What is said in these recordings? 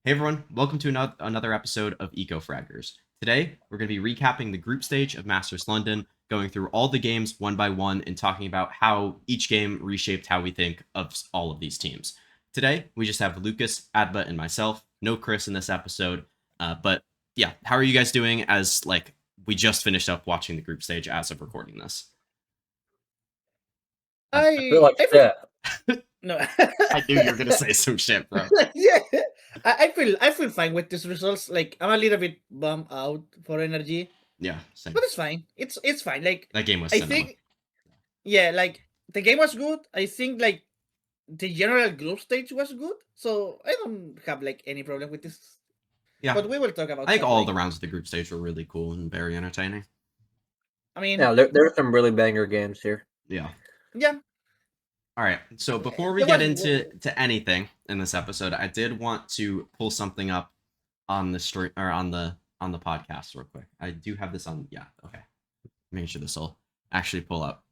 Hey everyone, welcome to another episode of EcoFraggers. Today, we're going to be recapping the group stage of Masters London, going through all the games one by one, and talking about how each game reshaped how we think of all of these teams. Today, we just have Lucas, Adba, and myself. No Chris in this episode, but yeah, how are you guys doing as, we just finished up watching the group stage as of recording this? I feel like shit. No, I knew you were going to say some shit, bro. Yeah, I feel fine with these results. Like, I'm a little bit bummed out for energy, Yeah, same. but it's fine. It's fine. Like, That game was I cinema. think, yeah, like the game was good. I think like the general group stage was good, so I don't have like any problem with this. Yeah, But we will talk about. I think that all later. the rounds of the group stage were really cool and very entertaining. I mean, Yeah, there's some really banger games here. Yeah. yeah. All right. So before we It get was- into anything in this episode, I did want to pull something up on the stream or on the podcast real quick. I do have this on. Yeah. Okay. Making sure this will actually pull up.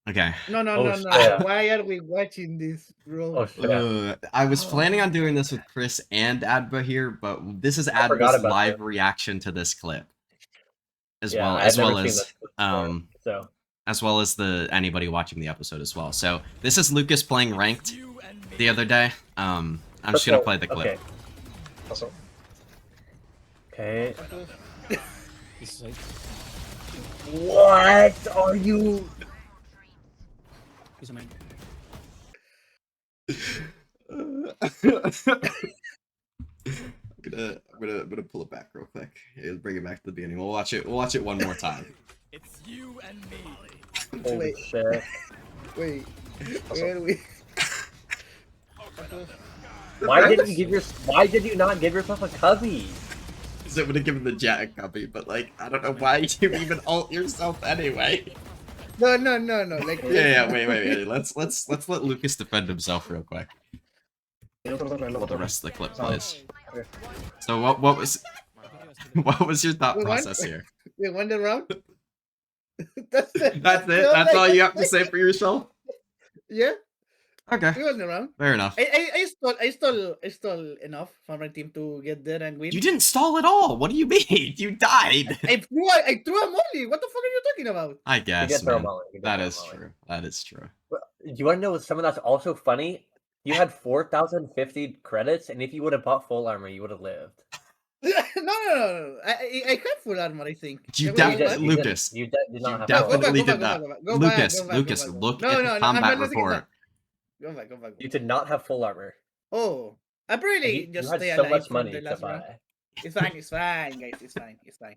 Okay. No. shit. Why are we watching this, bro? Oh shit! I was planning on doing this with Chris and Adba here, but this is I forgot Adba's about live that. reaction to this clip, as Yeah, well I've as never well seen as this before, so as well as the anybody watching the episode as well. So this is Lucas playing ranked the other day. I'm just gonna play the clip. Okay. Also. Okay. This is like, What are you? he's a man. I'm gonna pull it back real quick. Let's bring it back to the beginning. We'll watch it one more time. It's you and me. Holy Wait. shit! Wait, Also- where are we? Why did you not give yourself a cubby? So I'm gonna give him the jack copy, but I don't know why you even alt yourself anyway. No. Like, Yeah, wait. Let's let Lucas defend himself real quick while the rest of the clip plays. Okay. So what was what was your thought We won? process here? We won the round. That's it. That's it. That's all you have to say for yourself. Yeah, Okay, we won the round. fair enough. I stole enough for my team to get there and win. You didn't stall at all. What do you mean? You died. I threw a molly. What the fuck are you talking about? I You guess, get man. thermal. You get That thermal. is true. That is true. Do you want to know something that's also funny? You had 4,050 credits, and if you would have bought full armor, you would have lived. No. I have full armor. I think. You Go definitely- back. Lucas, You did not have definitely full armor. did not. Go back, Lucas, go back, Lucas, go back. look No, at no, the no, I'm combat not losing it report. back. Go back. You did not have full armor. Oh, I And probably you just had stay so alive much from money the to last round. buy. It's fine, guys. It's fine.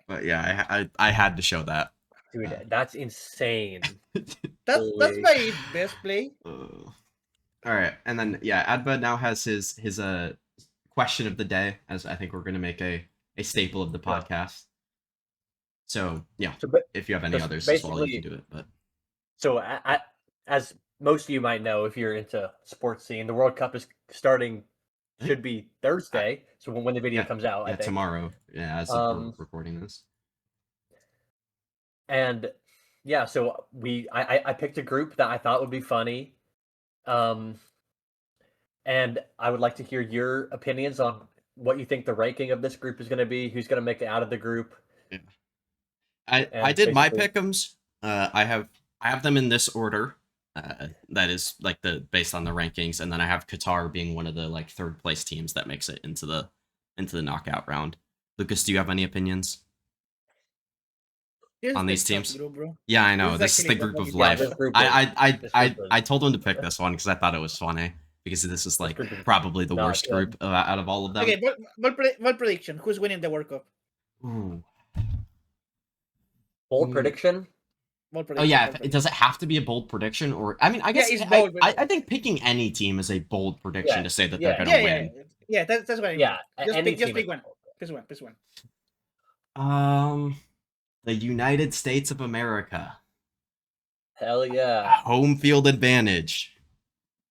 But yeah, I had to show that. Dude, that's insane. That's Holy- my best play. All right, and then yeah, Adba now has his question of the day, as I think we're gonna make a staple of the Yeah. podcast. So yeah, So, but, if you have any Just others as well, you basically- can do it. But so as most of you might know, if you're into sports scene, the World Cup is starting. Should be Thursday. So when the video Yeah, comes out, I yeah, think. tomorrow, yeah, as of we're Um, recording this. And yeah, so I picked a group that I thought would be funny. And I would like to hear your opinions on what you think the ranking of this group is going to be, who's going to make it out of the group. I and did my basically- pick'ems. I have them in this order. That is based on the rankings, and then I have Qatar being one of the third place teams that makes it into the knockout round. Lucas, do you have any opinions? Here's On the these top teams? group, bro. Yeah, I know. This This is is the actually group of the life. this group I is- told him to pick this one because I thought it was funny because this is group is probably the not worst good. group out of all of them. Okay, what prediction? Who's winning the World Cup? Ooh. Bold Mm. prediction. Bold Oh prediction, yeah, bold prediction. does it have to be a bold prediction, or I mean, I guess it's bold, but- I think picking any team is a bold prediction Yeah, to say that yeah. they're gonna Yeah, win. yeah. That's what I mean. Yeah, Just any pick- just team pick is one. bold. Pick one. The United States of America, Hell yeah. home field advantage.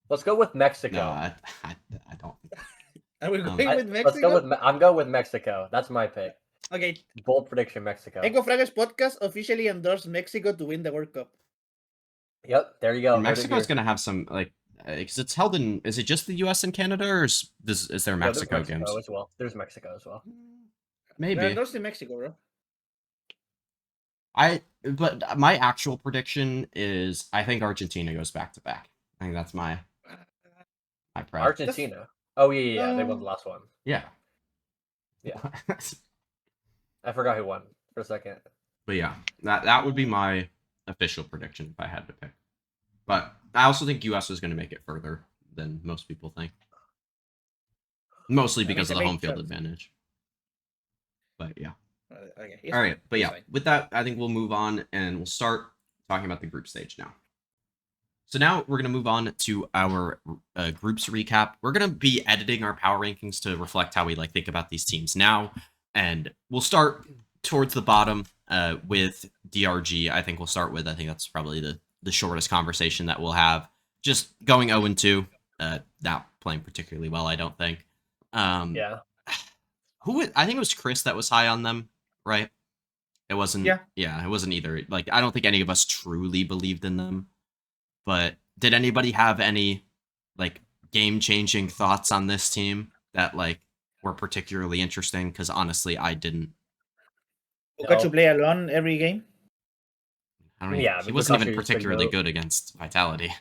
Let's go with Mexico. No, I don't. Are we Um, going I- with Let's go Mexico? with. I'm going with Mexico. That's my pick. Okay, Bold prediction, Mexico. EcoFraggers podcast officially endorsed Mexico to win the World Cup. Yep, there you go. And heard it Mexico's here. gonna have some Because it's held in. Is it just the U.S. and Canada, or is there No, there's Mexico Mexico games? as well. There's Mexico as well. Maybe. Those in Mexico, bro. But my actual prediction is I think Argentina goes back to back. I think that's my prep. Argentina. Oh yeah, they won the last one. Yeah. Yeah. I forgot who won for a second. But yeah, that would be my official prediction if I had to pick. But I also think US is going to make it further than most people think. Mostly because of the home field advantage. But yeah. Okay. All right. But yeah, fine. with that, I think we'll move on and we'll start talking about the group stage now. So now we're going to move on to our groups recap. We're going to be editing our power rankings to reflect how we think about these teams now. And we'll start towards the bottom with DRG. I think that's probably the shortest conversation that we'll have. Just going 0-2, not playing particularly well, I don't think. Yeah. I think it was Chris that was high on them, right? It wasn't. Yeah, it wasn't either. I don't think any of us truly believed in them. But did anybody have any game-changing thoughts on this team that were particularly interesting? Because honestly, I didn't. Got to play alone every game. I don't he wasn't even particularly good against Vitality.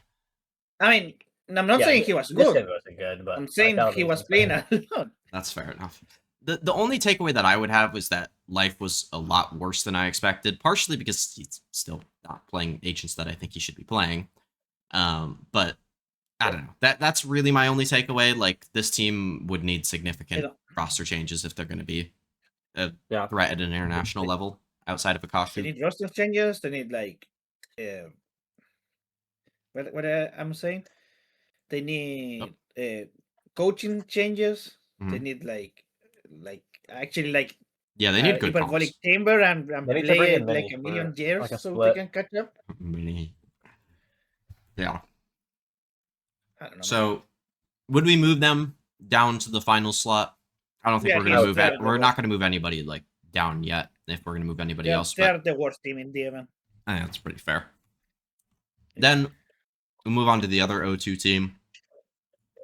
I mean, I'm not saying he was good. Wasn't good, but I'm saying he was playing alone. That's fair enough. The only takeaway that I would have was that Life was a lot worse than I expected, partially because he's still not playing agents that I think he should be playing. But I don't know. That's really my only takeaway. This team would need significant roster changes if they're going to be a threat at an international level outside of Akashi. They need roster changes. They need what I'm saying. They need coaching changes. They need actually yeah, they need good hyperbolic chamber and play it a million years so they can catch up. Yeah. I don't know. So, would we move them down to the final slot? I don't think we're going to move it. We're not going to move anybody down yet. If we're going to move anybody else, they're the worst team in the event. I think that's pretty fair. Then we'll move on to the other O2 team,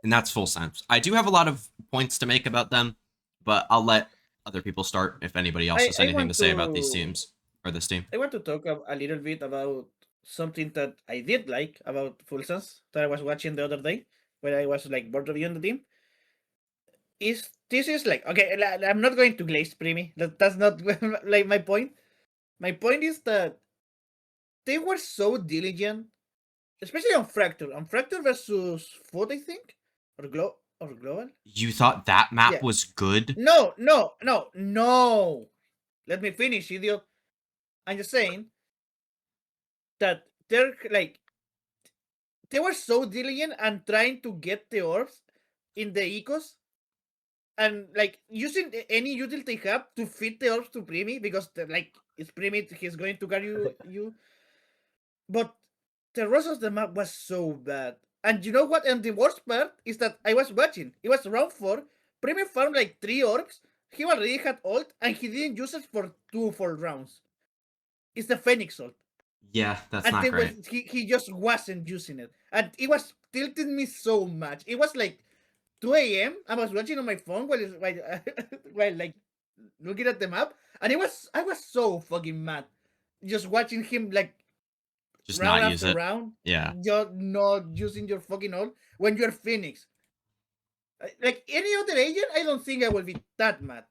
and that's Full Sense. I do have a lot of points to make about them, but I'll let other people start if anybody else has anything to say about these teams or this team. I want to talk a little bit about something that I did like about Full Sense that I was watching the other day when I was board reviewing the team. This is okay, I'm not going to glaze Primi. That's not my point. My point is that they were so diligent, especially on Fracture. On Fracture versus Foot, I think, or Global. You thought that map was good? No. Let me finish, idiot. I'm just saying that they were so diligent and trying to get the orbs in the ecos and using any utility they have to fit the orbs to Primi because it's Primi, he's going to carry you. But the rest of the map was so bad. And you know what? And the worst part is that I was watching. It was round 4. Primi farmed 3 orbs. He already had ult and he didn't use it for 2 full rounds. It's the Phoenix ult. Yeah, that's not great. He just wasn't using it. And it was tilting me so much. It was 2 a.m. I was watching on my phone while looking at the map. And I was so fucking mad. Just watching him just round not use after it. round. Yeah. You're not using your fucking ult when you're Phoenix. Any other agent, I don't think I will be that mad.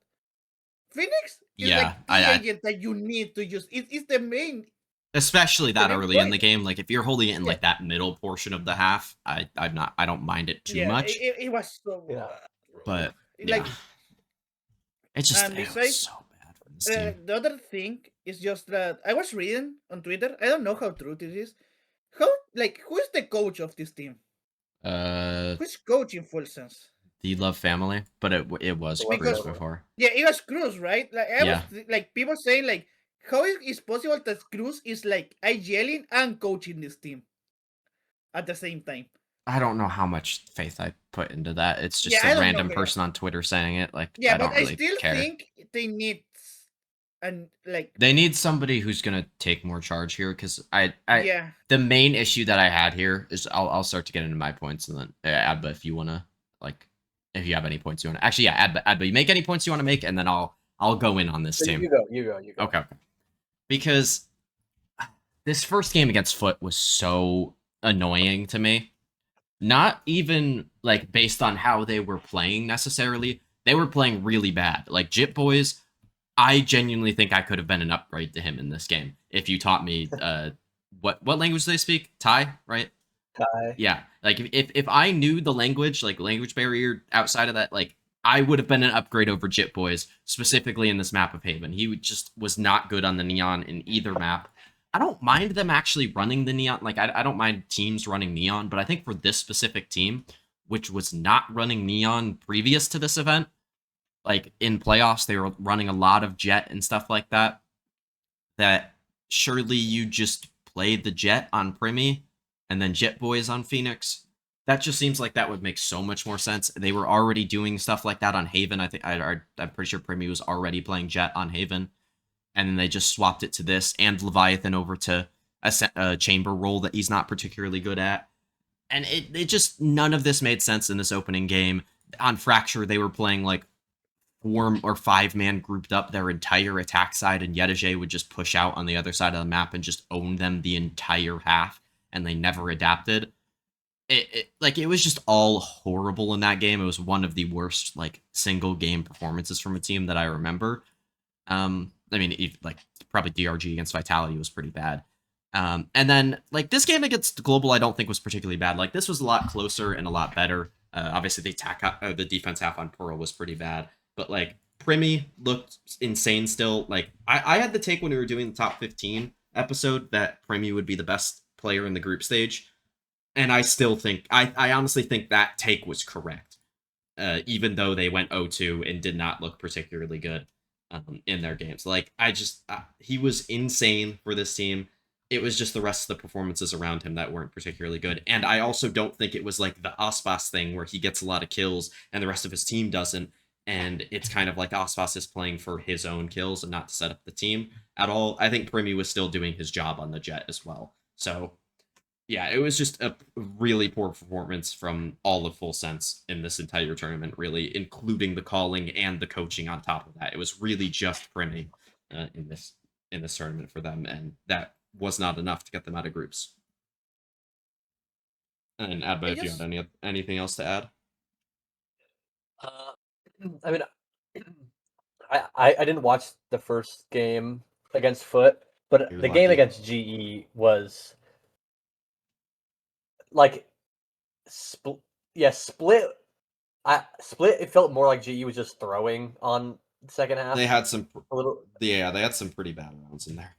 Phoenix is the agent that you need to use. It's the main. Especially that early in the game. If you're holding it in that middle portion of the half, I don't mind it too much. It was so but yeah. It's just it was so bad from this team. The other thing is just that I was reading on Twitter. I don't know how true this is. Who is the coach of this team? Who's coaching Full Sense? The Love family, but it was Cruz before. Yeah, it was Cruz, right? Was people saying how is possible that Cruz is IGLing and coaching this team at the same time? I don't know how much faith I put into that. It's just a random person on Twitter saying it. I still think they need and like They need somebody who's gonna take more charge here, because yeah, the main issue that I had here is I'll start to get into my points, and then Adba, if you wanna, like, if you have any points you wanna, actually, yeah, Adba, you make any points you wanna make, and then I'll go in on this So team. you go. Okay. Because this first game against Foot was so annoying to me. Not even like based on how they were playing necessarily. They were playing really bad. Like Jit Boys, I genuinely think I could have been an upgrade to him in this game if you taught me what language do they speak? Thai, right? Guy. Yeah. Like if I knew the language, like language barrier outside of that, like I would have been an upgrade over Jit Boys, specifically in this map of Haven. He just was not good on the Neon in either map. I don't mind them actually running the Neon. Like I don't mind teams running Neon, but I think for this specific team, which was not running Neon previous to this event, like in playoffs, they were running a lot of Jet and stuff like that. That surely you just played the Jet on Primi and then Jet Boys on Phoenix. That just seems like that would make so much more sense. They were already doing stuff like that on Haven. I'm pretty sure Primi was already playing Jet on Haven, and then they just swapped it to this and Leviathan over to a chamber role that he's not particularly good at. And it just, none of this made sense in this opening game. On Fracture, they were playing like 4 or 5 man grouped up their entire attack side, and Yedege would just push out on the other side of the map and just own them the entire half, and they never adapted. It was just all horrible in that game. It was one of the worst like single game performances from a team that I remember. I mean, like probably DRG against Vitality was pretty bad. And then like this game against Global, I don't think was particularly bad. Like this was a lot closer and a lot better. Obviously, the defense half on Pearl was pretty bad, but like Primi looked insane still. Like I had the take when we were doing the top 15 episode that Primi would be the best player in the group stage, and I still think I honestly think that take was correct. Even though they went 0-2 and did not look particularly good in their games. Like he was insane for this team. It was just the rest of the performances around him that weren't particularly good. And I also don't think it was like the Aspas thing where he gets a lot of kills and the rest of his team doesn't. And it's kind of like Aspas is playing for his own kills and not to set up the team at all. I think Primi was still doing his job on the Jet as well. So yeah, it was just a really poor performance from all of Full Sense in this entire tournament, really, including the calling and the coaching on top of that. It was really just Primi in this tournament for them, and that was not enough to get them out of groups. And Adba, if you had anything else to add? I mean, I didn't watch the first game against Foot, but You're the game lucky. against GE was like split. Split. It felt more like GE was just throwing on the second half. They had some a little. Yeah, they had some pretty bad rounds in there.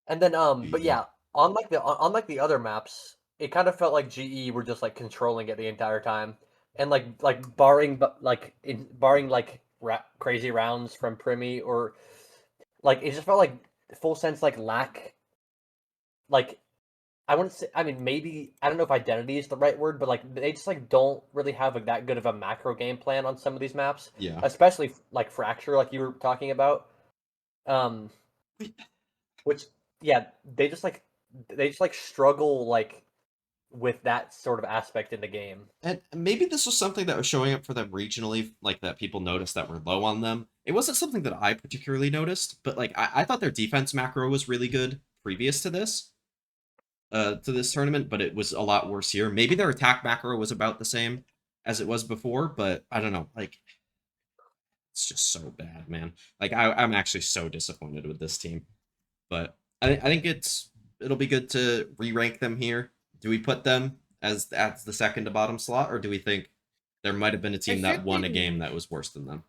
And then but Yeah. yeah, on like the other maps, it kind of felt like GE were just like controlling it the entire time, and like barring crazy rounds from Primi, or like it just felt like Full Sense like lack, like I wouldn't say, I mean, maybe, I don't know if identity is the right word, but like they just like don't really have like that good of a macro game plan on some of these maps, Yeah. especially like Fracture, like you were talking about. Which yeah, they just like struggle like with that sort of aspect in the game. And maybe this was something that was showing up for them regionally, like that people noticed that were low on them. It wasn't something that I particularly noticed, but like I thought their defense macro was really good previous to this tournament, but it was a lot worse here. Maybe their attack macro was about the same as it was before, but I don't know. Like it's just so bad, man. Like I'm actually so disappointed with this team. But I think it'll be good to re-rank them here. Do we put them as the second to bottom slot, or do we think there might have been a team that think won a game that was worse than them?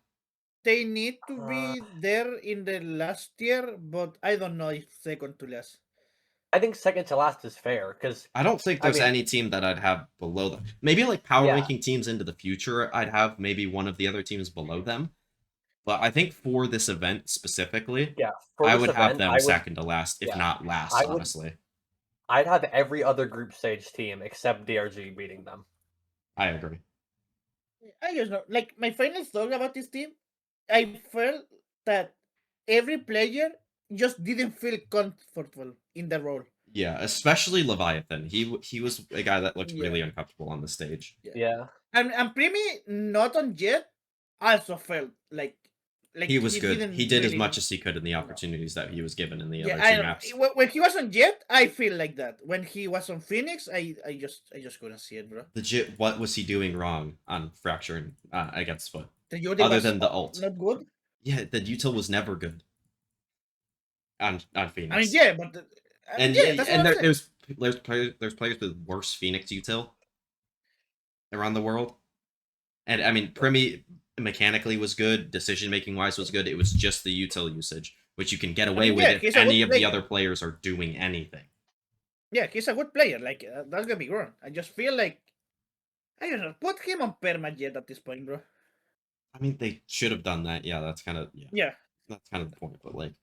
they need to be there in the last tier, but I don't know if second to last. I think second to last is fair because I don't think there's any team that I'd have below them. Maybe like power ranking teams into the future, I'd have maybe one of the other teams below them. But I think for this event specifically, I would have them second to last, if not last, honestly. I'd have every other group stage team except DRG beating them. I agree. I just know, like my final thought about this team, I felt that every player just didn't feel comfortable in the role. Yeah, especially Leviathan. He was a guy that looked really Yeah. uncomfortable on the stage. Yeah. And Primi, not on Jet, also felt like He was good. didn't He did as really- much as he could in the opportunities that he was given in the Yeah, other I two don't maps. know. When he was on Jet, I feel like that. When he was on Phoenix, I just couldn't see it, bro. Legit, what was he doing wrong on Fracturing against Foot? The Yuri Other was than the ult. not good. Yeah, the util was never good on Phoenix. I mean, yeah, but and yeah, that's what I'm saying. there's players with worse Phoenix util around the world. And I mean, Primi mechanically was good, decision making wise was good. It was just the util usage, which you can get away mean, with yeah, if he's a any good of the player. other players are doing anything. Yeah, he's a good player. Like that's gonna be wrong. I just feel like I don't know. Put him on permajet at this point, bro. I mean, they should have done that. Yeah, that's kind of Yeah, that's kind of the point. But like,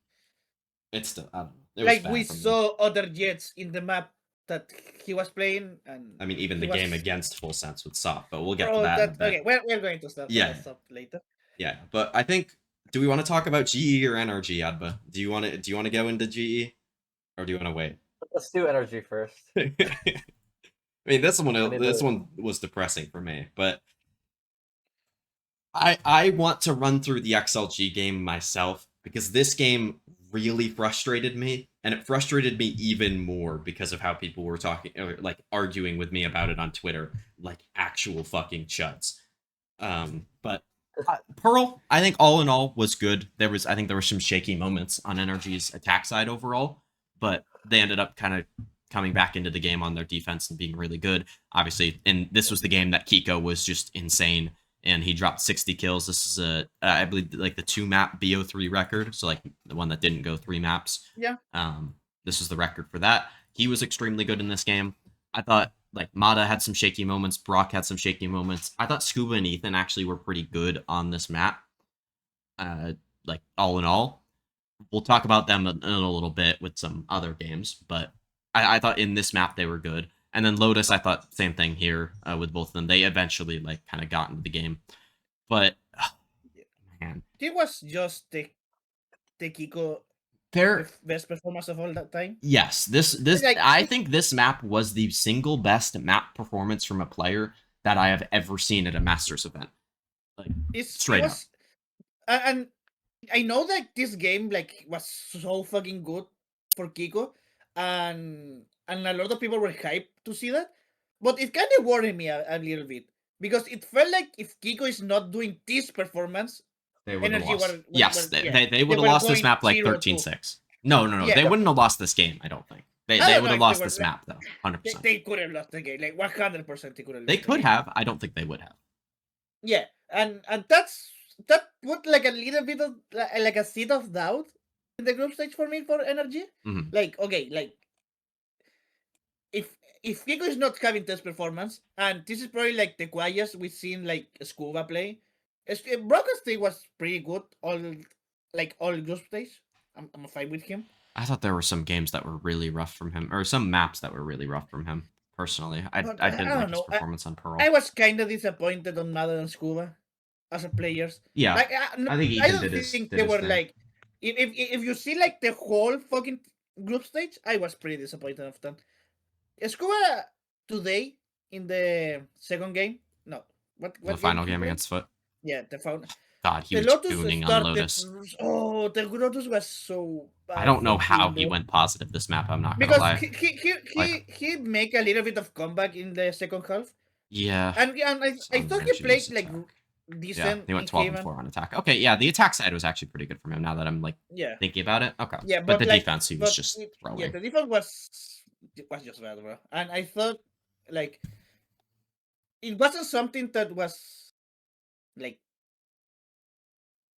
it's still I don't know. It was like bad we from them. saw other Jets in the map that he was playing, and I mean, even the he was- game against Full Sense with Sop, but we'll get Bro, to that. In a that bit. okay. We're going to start. Yeah. Stop later. Yeah, but I think do we want to talk about GE or NRG, Adba? Do you want to go into GE, or do you want to wait? Let's do energy first. I mean, this one I mean, this one was depressing for me, but I want to run through the XLG game myself because this game really frustrated me, and it frustrated me even more because of how people were talking or like arguing with me about it on Twitter, like actual fucking chuds. But Pearl, I think all in all was good. I think there were some shaky moments on NRG's attack side overall, but they ended up kind of coming back into the game on their defense and being really good. Obviously, and this was the game that Kiko was just insane, and he dropped 60 kills. This is I believe like the 2-map BO3 record, so like the one that didn't go 3 maps. Yeah. This was the record for that. He was extremely good in this game. I thought like Mata had some shaky moments, Brock had some shaky moments. I thought Scuba and Ethan actually were pretty good on this map. Like all in all, we'll talk about them in a little bit with some other games, but I thought in this map they were good. And then Lotus, I thought same thing here with both of them. They eventually like kind of got into the game, but man, It was just the Kiko they're best performance of all that time. yes. This Like, I think this map was the single best map performance from a player that I have ever seen at a Masters event. Like straight up. And I know that this game like was so fucking good for Kiko, and a lot of people were hyped to see that, but it kind of worried me a little bit because it felt like if Kiko is not doing this performance, They would have Energy lost. were- Yes, yeah. they would have were lost this going map like 0-2. 13-6. No. Yeah. They wouldn't have lost this game, I don't think. They I don't would know have if lost they were this like- map, though. 100%. they could have lost the game, like 100%. They could have. They could have. I don't think they would have. Yeah, and that put like a little bit of like a seed of doubt in the group stage for me for Energy. Mhm. Like okay, like if Kiko is not having this performance, and this is probably like the quietest we've seen like Scuba play. Broken State was pretty good all group stage. I'm fine with him. I thought there were some games that were really rough from him, or some maps that were really rough from him, personally. I But didn't I like don't his know. performance on Pearl. I was kind of disappointed on Mother and Scuba as a players. Yeah, Like, I think Ethan I don't did his- think did they his were thing. like. If you see like the whole fucking group stage, I was pretty disappointed of them. Scuba today in the second game, no, what the final he game played? against Foot. Yeah, the final. God, he The was Lotus tuning on started. Lotus. Oh, the Lotus was so bad. I don't know for how him, he bro. went positive this map, I'm not gonna Because lie. he make a little bit of comeback in the second half, Yeah. and I Some thought he Energy played was like attack. Yeah, decent. he went in 12 game and 4 on attack. Okay, yeah, the attack side was actually pretty good from him now that I'm like Yeah. thinking about it. Okay. Yeah, but the like, defense he was but just throwing. Yeah, the defense was just bad, bro. And I thought like it wasn't something that was like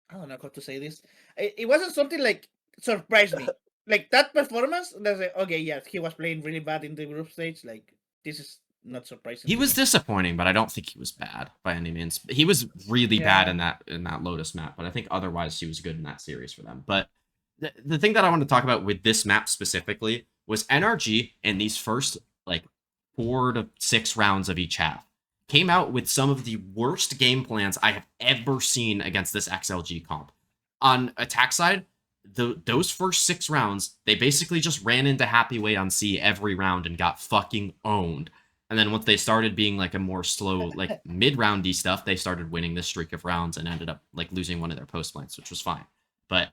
I don't know how to say this. It wasn't something like surprised me. Like that performance, that's like, okay, yeah, he was playing really bad in the group stage. Like this is not surprising. He to was me. disappointing, but I don't think he was bad by any means. He was really bad Yeah. in that Lotus map, but I think otherwise he was good in that series for them. But the thing that I want to talk about with this map specifically was NRG in these first like 4 to 6 rounds of each half came out with some of the worst game plans I have ever seen against this XLG comp. On attack side, those first 6 rounds, they basically just ran into Happy Way on C every round and got fucking owned. And then once they started being like a more slow, like mid-roundy stuff, they started winning this streak of rounds and ended up like losing one of their post plants, which was fine. But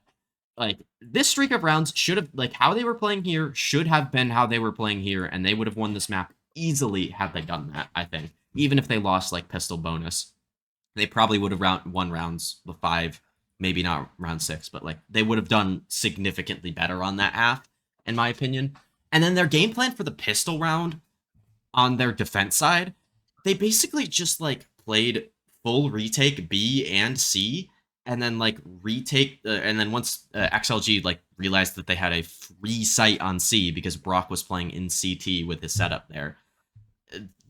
like this streak of rounds should have, like, how they were playing here should have been how they were playing here, and they would have won this map easily had they done that, I think. Even if they lost like pistol bonus, they probably would have won rounds with 5, maybe not round 6, but like they would have done significantly better on that half, in my opinion. And then their game plan for the pistol round on their defense side, they basically just like played full retake B and C, and then like retake, and then once XLG like realized that they had a free site on C because Brock was playing in CT with his setup there,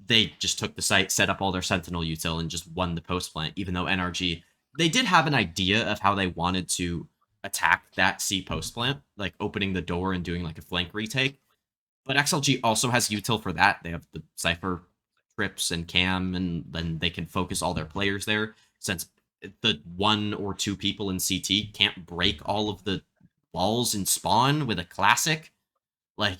they just took the site, set up all their Sentinel util, and just won the post plant. Even though NRG, they did have an idea of how they wanted to attack that C post plant, like opening the door and doing like a flank retake. But XLG also has util for that. They have the Cypher trips and Cam, and then they can focus all their players there, since the 1 or 2 people in CT can't break all of the walls in spawn with a classic. Like,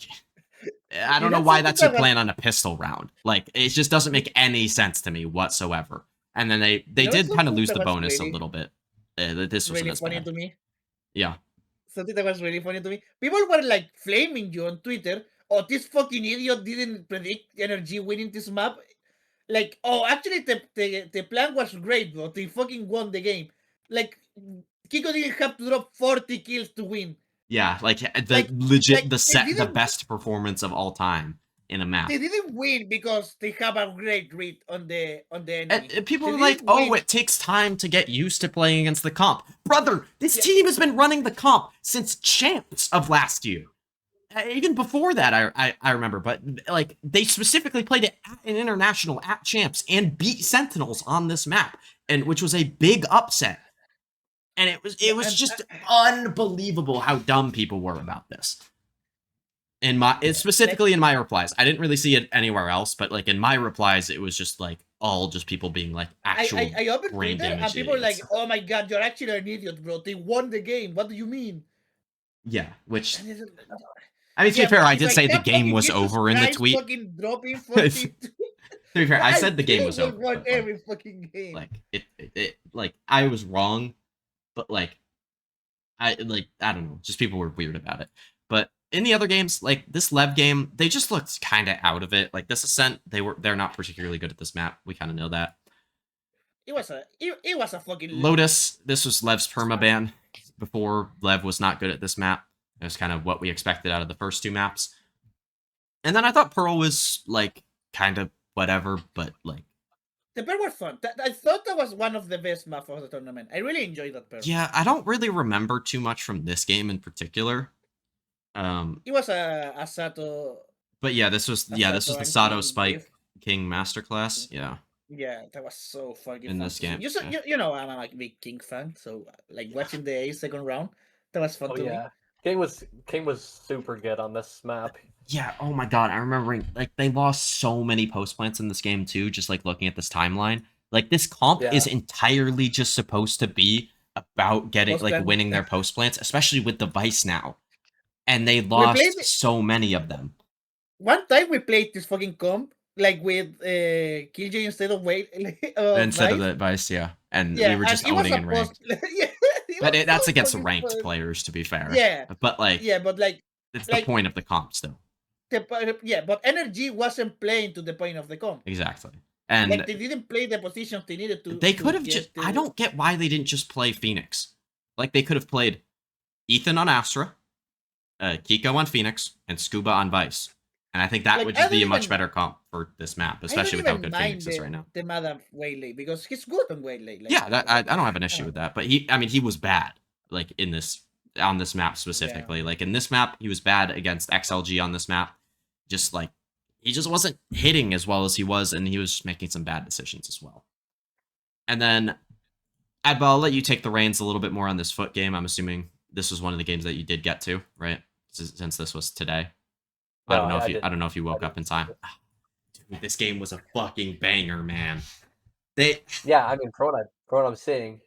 I don't know why that's your plan on a pistol round. Like, it just doesn't make any sense to me whatsoever. And then they did kind of lose the bonus a little bit. This wasn't Really as funny bad. to me. Yeah. Something that was really funny to me. People were like flaming you on Twitter. Oh, this fucking idiot didn't predict NRG winning this map. Like, oh, actually, the plan was great, bro. They fucking won the game. Like, Kiko didn't have to drop 40 kills to win. Yeah, like the Like- legit, like, the best performance of all time in a map. They didn't win because they have a great read on the enemy. And people They are like, didn't oh, win. it takes time to get used to playing against the comp. Brother, this Yeah. team has been running the comp since champs of last year. Even before that, I remember, but like they specifically played it at an international at champs and beat Sentinels on this map, and which was a big upset. And it was and- just unbelievable how dumb people were about this. Specifically in my replies, I didn't really see it anywhere else, but like in my replies, it was just like all just people being like actual I opened brain Twitter and damage people were like, idiots. "Oh my god, you're actually an idiot, bro. They won the game. What do you mean?" Yeah, which And it's- I mean, to be fair, but I it's did like, say the that game fucking was Jesus over in the Christ tweet. Fucking dropping 40. To be fair, I said the game was They over. won but, like, every fucking game. like it like I was wrong, but like I don't know, just people were weird about it. But in the other games, like this Lev game, they just looked kind of out of it. Like this Ascent, they're not particularly good at this map. We kind of know that. It was a fucking Lotus, this was Lev's permaban before Lev was not good at this map. It was kind of what we expected out of the first 2 maps. And then I thought Pearl was like kind of whatever, but like The Pearl was fun. I thought that was one of the best maps of the tournament. I really enjoyed that Pearl. yeah, I don't really remember too much from this game in particular. It was a Sato. But yeah, this was the and Sato King Spike wave. King masterclass. Yeah. Yeah, that was so fucking In fun this to see. game, You know, I'm a like big King fan, so like watching the second round, that was fun Oh to me. yeah, King was super good on this map. Yeah, oh my god, I remember like they lost so many post plants in this game too, just like looking at this timeline. Like this comp Yeah. is entirely just supposed to be about getting Post like plant. winning their post plants, especially with the Vice now. And they lost played it- so many of them. One time we played this fucking comp like with Killjoy instead of Wait. Instead of the Vice, yeah. And we were just owning in ranked. Yeah, But that's against fucking ranked fun. players, to be fair. Yeah, But like yeah, but like it's like- the point of the comp still. but Energy wasn't playing to the point of the comp. Exactly. And Like they didn't play the positions they needed to. they to could have get just the- I don't get why they didn't just play Phoenix. Like they could have played Ethan on Astra, Kiko on Phoenix, and Scuba on Vice. And I think that Like, would I just be a don't much even- better comp for this map, I don't especially with how even good mind Phoenix is right now. The Madam Waylay because he's good on Waylay. Like, Yeah, I don't have an issue with that. But he was bad, like on this map specifically. Like in this map, he was bad against XLG on this map. Just like he just wasn't hitting as well as he was, and he was making some bad decisions as well. And then Adba, I'll let you take the reins a little bit more on this foot game. I'm assuming this was one of the games that you did get to, right? Since this was today. I No, don't know if I you didn't. I don't know if you woke I up in time. Dude, this game was a fucking banger, man. They Yeah, I mean, from what I'm seeing,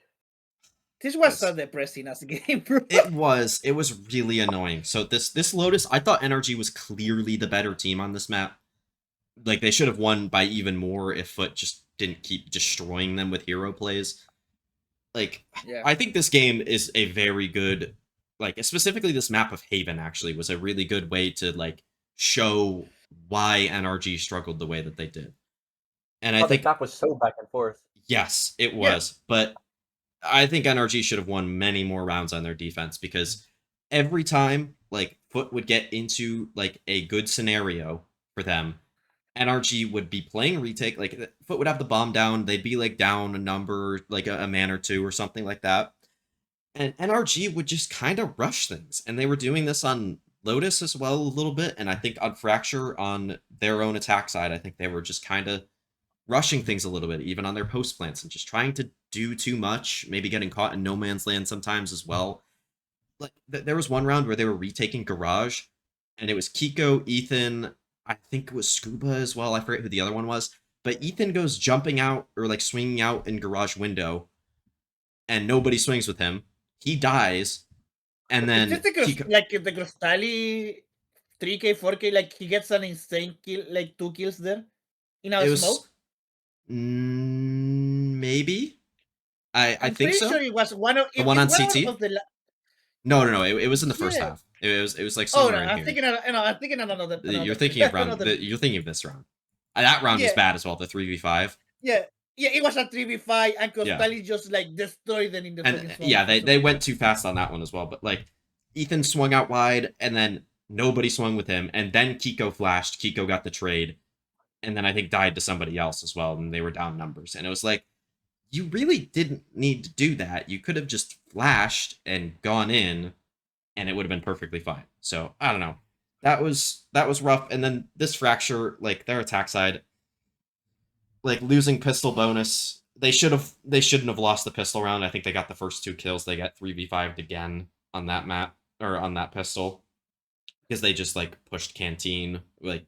This was Yes. so depressing as a game, bro. It was really annoying. So this Lotus, I thought NRG was clearly the better team on this map. Like they should have won by even more if Foot just didn't keep destroying them with hero plays. Like Yeah. I think this game is a very good, like specifically this map of Haven actually was a really good way to like show why NRG struggled the way that they did. And I Oh, think the map was so back and forth. yes, it Yeah. was, but I think NRG should have won many more rounds on their defense because every time like Foot would get into like a good scenario for them, NRG would be playing retake. Like Foot would have the bomb down, they'd be like down a number, like a man or two or something like that, and NRG would just kind of rush things. And they were doing this on Lotus as well a little bit, and I think on Fracture on their own attack side, I think they were just kind of rushing things a little bit, even on their post plants, and just trying to do too much, maybe getting caught in no man's land sometimes as well. Like there was one round where they were retaking Garage, and it was Kiko, Ethan, I think it was Scuba as well. I forget who the other one was, but Ethan goes jumping out or like swinging out in Garage window, and nobody swings with him. He dies, and then Is this Kiko, like the Crostali 3K, 4K, like he gets an insane kill, like 2 kills there in it a was smoke? maybe. I I'm think pretty so. sure it was one of The one on it's CT? of the No. It was in the first Yeah. half. It was like Oh no, somewhere in I'm here. thinking I'm thinking of another. You're thinking of round. another- You're thinking of this round. That round was Yeah. bad as well. The 3v5. Yeah, it was a 3v5, and Yeah. Crostali just like destroyed them in the fucking And smoke. yeah, they went too fast on that one as well. But like, Ethan swung out wide, and then nobody swung with him, and then Kiko flashed. Kiko got the trade, and then I think died to somebody else as well, and they were down numbers. And it was like, you really didn't need to do that. You could have just flashed and gone in, and it would have been perfectly fine. So I don't know. That was rough. And then this Fracture, like their attack side, like losing pistol bonus. They shouldn't have lost the pistol round. I think they got the first 2 kills. They got 3v5'd again on that map or on that pistol because they just like pushed Canteen. Like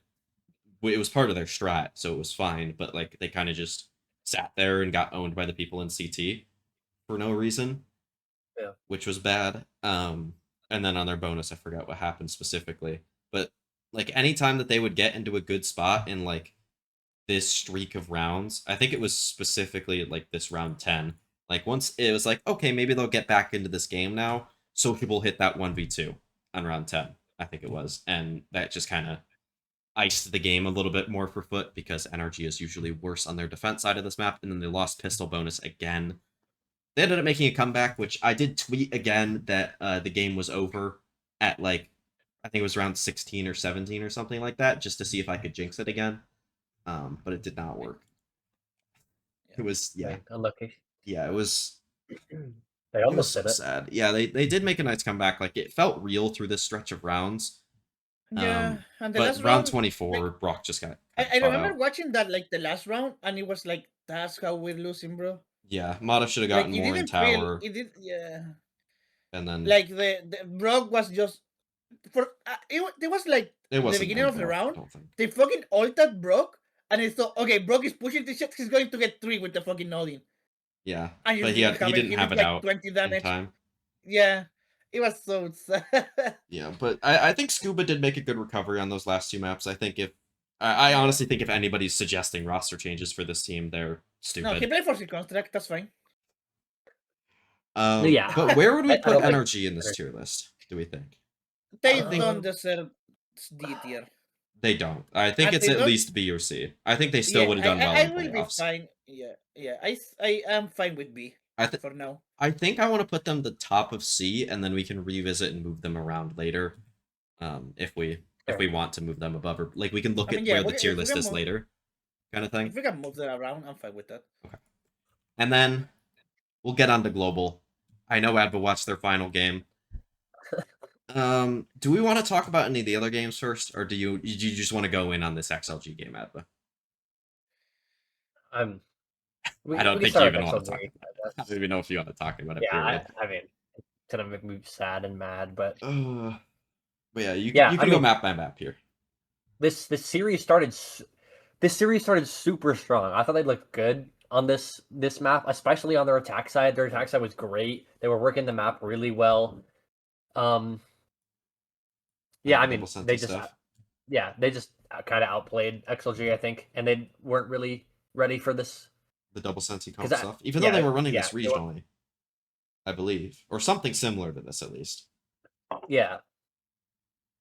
it was part of their strat, so it was fine. But like they kind of just sat there and got owned by the people in CT for no reason. Yeah. Which was bad. And then on their bonus, I forgot what happened specifically. But like anytime that they would get into a good spot in like this streak of rounds, I think it was specifically like this round 10. Like once it was like, okay, maybe they'll get back into this game now. So people hit that 1v2 on round 10, I think it was. And that just kind of iced the game a little bit more for Foot because NRG is usually worse on their defense side of this map. And then they lost pistol bonus again. They ended up making a comeback, which I did tweet again that the game was over at like, I think it was around 16 or 17 or something like that, just to see if I could jinx it again. But it did not work. It was, yeah. Right, unlucky. Yeah, it was They it was almost so did it. sad. Yeah, they did make a nice comeback. Like it felt real through this stretch of rounds. Yeah, and the But last round round, 24, like, Brock just got I caught remember out. watching that like the last round, and it was like that's how we're losing, bro. Yeah, Mata should have Like gotten it more in didn't tower, feel it did, yeah. and then Like the Brock was just for it was like it wasn't the beginning on of the Brock, I round. don't think. They fucking ulted Brock, and I thought, okay, Brock is pushing the shit. He's going to get 3 with the fucking Odin. Yeah, And but he didn't have it like out 20 in damage. time. Yeah, it was so sad. Yeah, but I think Scuba did make a good recovery on those last 2 maps. I think if I honestly think if anybody's suggesting roster changes for this team, they're No, stupid. he played for the contract. That's fine. Yeah. But where would we I put don't think- NRG in this tier list? Do we think They think- don't deserve D tier. they don't? I think And it's they at don't- least B or C. I think they still would have done well I in will be playoffs. fine. Yeah. I am fine with B for now. I think I want to put them the top of C, and then we can revisit and move them around later, if we want to move them above, or like we can look I mean, at yeah, where the we- tier if we list can is move- later, kind of thing. If we can move that around, I'm fine with that. And then we'll get on to global. I know Adba watched their final game. Do we want to talk about any of the other games first, or do you just want to go in on this XLG game, Adba? We I don't we think can you start even with want to XLG, talk. I I guess. don't even know if you want to talk about it. Yeah, period. I mean, it's gonna make me sad and mad, but But yeah, you Yeah, can I go mean- map by map here. this series started super strong. I thought they looked good. on this map, especially on their attack side. Their attack side was great. They were working the map really well. Yeah, I mean, Double Sentinel they just stuff. they just kind of outplayed XLG, I think, and they weren't really ready for this. The double Sensi comp 'Cause I- stuff. Even yeah, though they were running yeah, this they were- regionally, I believe, or something similar to this at least. Yeah,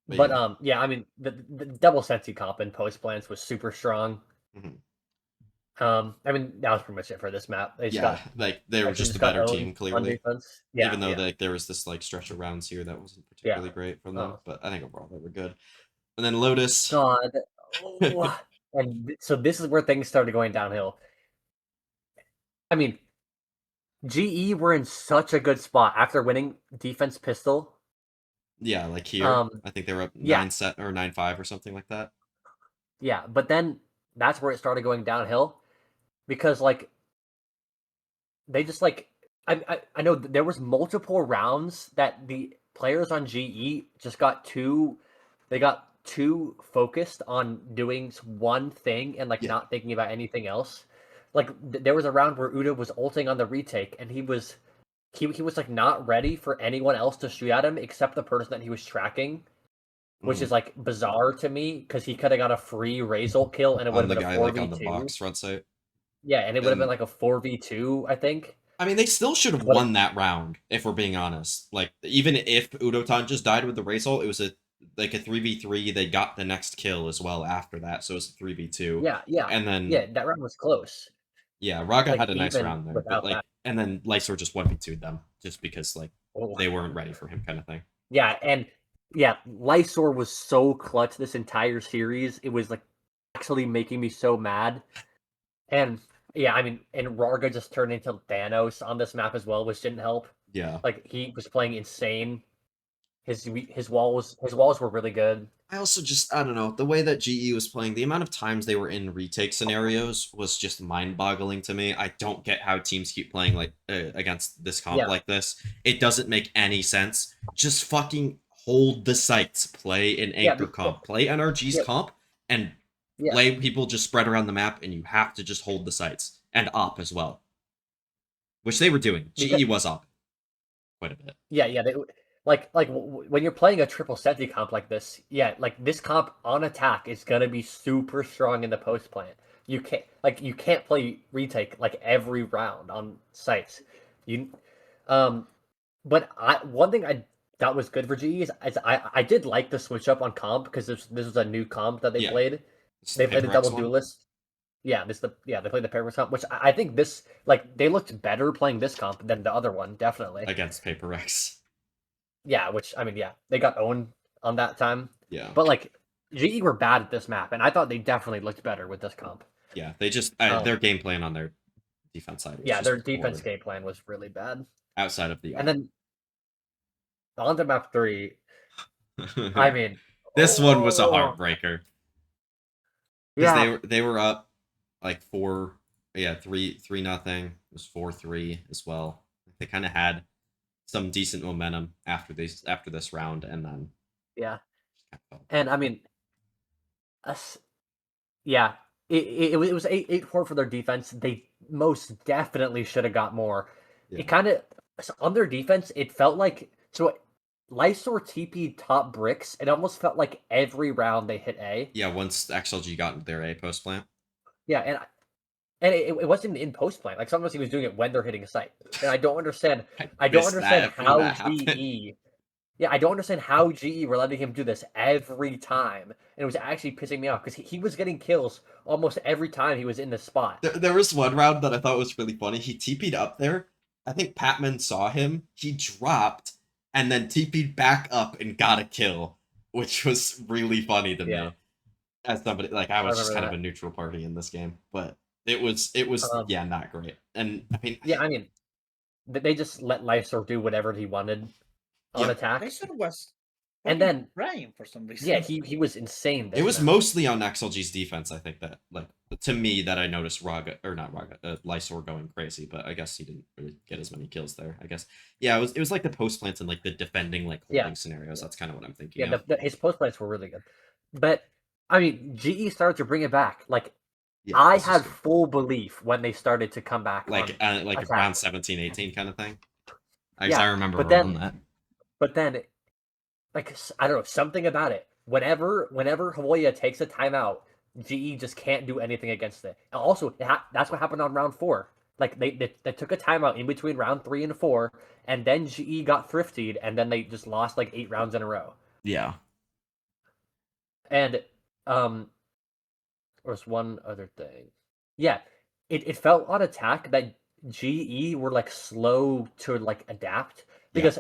But but yeah. yeah, I mean, the double Sensi comp in post plans was super strong. Mhm. I mean, that was pretty much it for this map. They just Yeah, got like they were like, just a got better owned team, on clearly. defense. Yeah, Even though yeah. there was this like stretch of rounds here that wasn't particularly great from them, Oh. but I think overall they were good. And then Lotus. God. Oh. And so this is where things started going downhill. I mean, GE were in such a good spot after winning defense pistol. Yeah, like here, I think they were up yeah. 9-7 or 9-5 or something like that. Yeah, but then that's where it started going downhill because like they just like I know there was multiple rounds that the players on GE just got too focused on doing one thing and like Yeah. not thinking about anything else. Like there was a round where Uda was ulting on the retake and he was like not ready for anyone else to shoot at him except the person that he was tracking, which is like bizarre to me because he could have got a free raise ult kill and it would On have the been a guy 4v2. like on the box front site. Yeah, and it would have been And- like a 4v2, I think. I mean, they still should have But- won that round, if we're being honest. Like, even if Udotan just died with the race ult, it was a 3v3. They got the next kill as well after that, so it was a 3v2. Yeah. And then Yeah, that round was close. yeah, Raga Like, had a nice even round there, but without like, that. and then Lysor just 1v2'd them just because like Oh. they weren't ready for him, kind of thing. Yeah, and yeah, Lysor was so clutch this entire series. It was like actually making me so mad. And yeah, I mean, and Rarga just turned into Thanos on this map as well, which didn't help. Yeah. Like he was playing insane. His walls were really good. I also just I don't know the way that GE was playing. The amount of times they were in retake scenarios was just mind-boggling to me. I don't get how teams keep playing like against this comp Yeah. like this. It doesn't make any sense. Just fucking hold the sites. Play an anchor comp. Play NRG's comp and play people just spread around the map, and you have to just hold the sites and op as well, which they were doing. GE was op quite a bit. Yeah. They, when you're playing a triple senti comp like this, like this comp on attack is gonna be super strong in the post plant. You can't play retake like every round on sites. But one thing I thought was good for GE is I did like the switch up on comp because this was a new comp that they played. They played the double duelist. Yeah, they played the Paper comp, which I think this they looked better playing this comp than the other one, definitely. Against Paper Rex. Yeah, which I mean, they got owned on that time. Yeah. But GE were bad at this map, and I thought they definitely looked better with this comp. Yeah, they just their game plan on their defense side. Was their defense game plan was really bad. Outside of the and then on to map 3. I mean, this one was a heartbreaker. Yeah, they were up like 3-0. It was 4-3 as well. They kind of had some decent momentum after this round, and then and I mean, it was 8-4 for their defense. They most definitely should have got more. Yeah. It kind of on their defense, it felt like Lysor TP top bricks. It almost felt like every round they hit A. Yeah, once XLG got into their A post plant. Yeah, and it wasn't in post plant. Like sometimes he was doing it when they're hitting a site, and I don't understand. I don't understand how GE. Yeah, I don't understand how GE were letting him do this every time, and it was actually pissing me off because he was getting kills almost every time he was in the spot. There was one round that I thought was really funny. He TP'd up there. I think Patman saw him. He dropped and then TP'd back up and got a kill, which was really funny to me. As somebody I was just kind of a neutral party in this game, but it was not great. And I mean, they just let Lysor do whatever he wanted on attack. Lysor was and then Ryan for some reason. Yeah, he was insane. It was mostly on XLG's defense. I think that to me that I noticed Lysor going crazy, but I guess he didn't really get as many kills there. I guess it was like the post plants and the defending holding scenarios. That's kind of what I'm thinking. His post plants were really good, but I mean GE started to bring it back. Yeah, I this is had good. full belief when they started to come back. Like like attack. around 17, 18 kind of thing. I Yeah, remember but around then that. But then, like I don't know, something about it. Whenever Hawaii takes a timeout, GE just can't do anything against it. And also, that's what happened on round 4. Like they took a timeout in between round 3 and 4, and then GE got thrifted, and then they just lost like 8 rounds in a row. Yeah. And there was one other thing. Yeah, it felt on attack that GE were like slow to like adapt because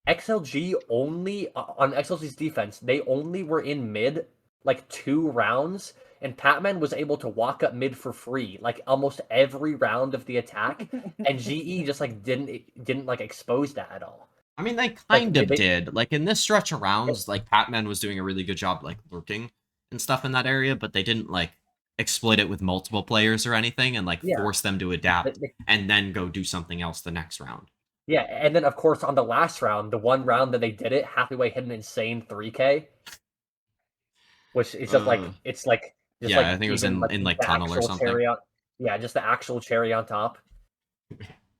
XLG only on XLG's defense, they only were in mid like 2 rounds, and Patman was able to walk up mid for free like almost every round of the attack, and GE just like didn't like expose that at all. I mean, they Like kind of did. Like in this stretch of rounds, like Patman was doing a really good job, like lurking and stuff in that area, but they didn't like exploit it with multiple players or anything, and like Yeah. force them to adapt They- and then go do something else the next round. Yeah, and then of course on the last round, the one round that they did it, Hathaway hit an insane 3K, which is just like it's like just Yeah, like I think it was even in like the tunnel or actual something. cherry on, yeah, just the actual cherry on top.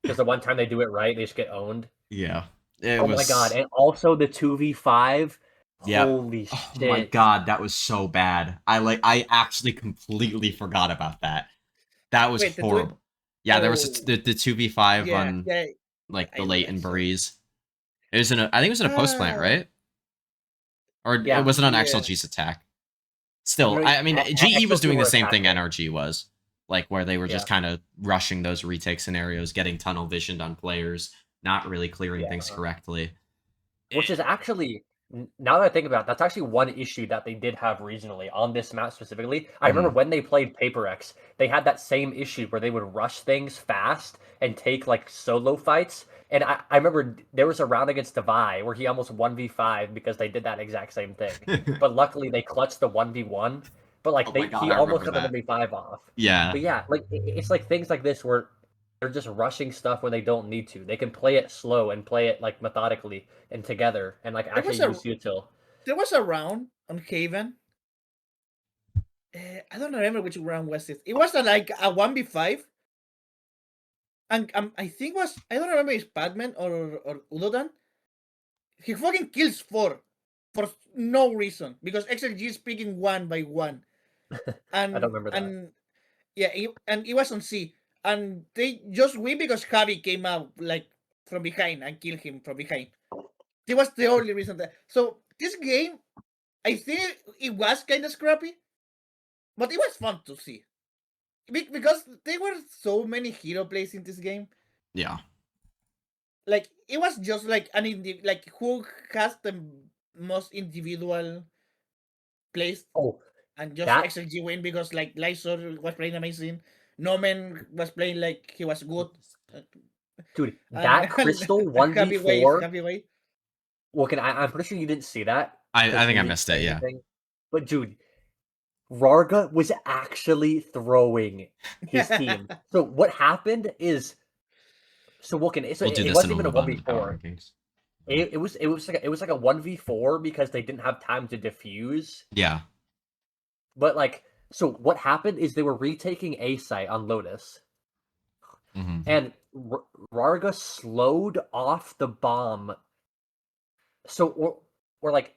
Because the one time they do it right, they just get owned. Yeah. It Oh was... my god! And also the 2v5. Yep. Holy Oh shit! my god, that was so bad. I actually completely forgot about that. That was Wait, horrible. Yeah, there was Oh. the 2v5 Yeah, on yeah. like I the know late that in shit. breeze. It was I think it was in a post plant, right? Or Yeah. it wasn't on Yeah. XLG's attack. Still, No, I mean, GE was XLG doing were the same thing attacking. NRG was. Like, where they were just kind of rushing those retake scenarios, getting tunnel visioned on players, not really clearing things correctly. Which is actually, now that I think about it, that's actually one issue that they did have regionally on this map specifically. I remember when they played Paper X, they had that same issue where they would rush things fast and take like solo fights. And I remember there was a round against Devi where he almost 1v5 because they did that exact same thing. But luckily they clutched the 1v1. But like Oh my God, he I almost got remember the 1v5 off. Yeah. But yeah, like it's like things like this where they're just rushing stuff when they don't need to. They can play it slow and play it like methodically and together and like actually use util. There was a round on Haven. I don't remember which round was it. It was like a 1v5. And I think was, I don't remember if it's Padman or Udodan. He fucking kills 4 for no reason because XLG is picking 1 by 1. And I don't remember that. And yeah, and it was on C. And they just win because Javi came out like from behind and killed him from behind. It was the only reason that. So this game, I think it was kind of scrappy, but it was fun to see because there were so many hero plays in this game. Yeah. Like it was just like like who has the most individual plays. Oh, and just that- XLG win because like Lysor was playing amazing. Nomen was playing like he was good. Dude, that Crystal 1v4. Wilkin, I'm pretty sure you didn't see that. I think I missed it, yeah. But dude, Rarga was actually throwing his team. So what happened is, so Wilkin, it wasn't even a 1v4. It was like a 1v4 because they didn't have time to defuse. Yeah. But like, so what happened is they were retaking A site on Lotus, and Rarga slowed off the bomb. So or like,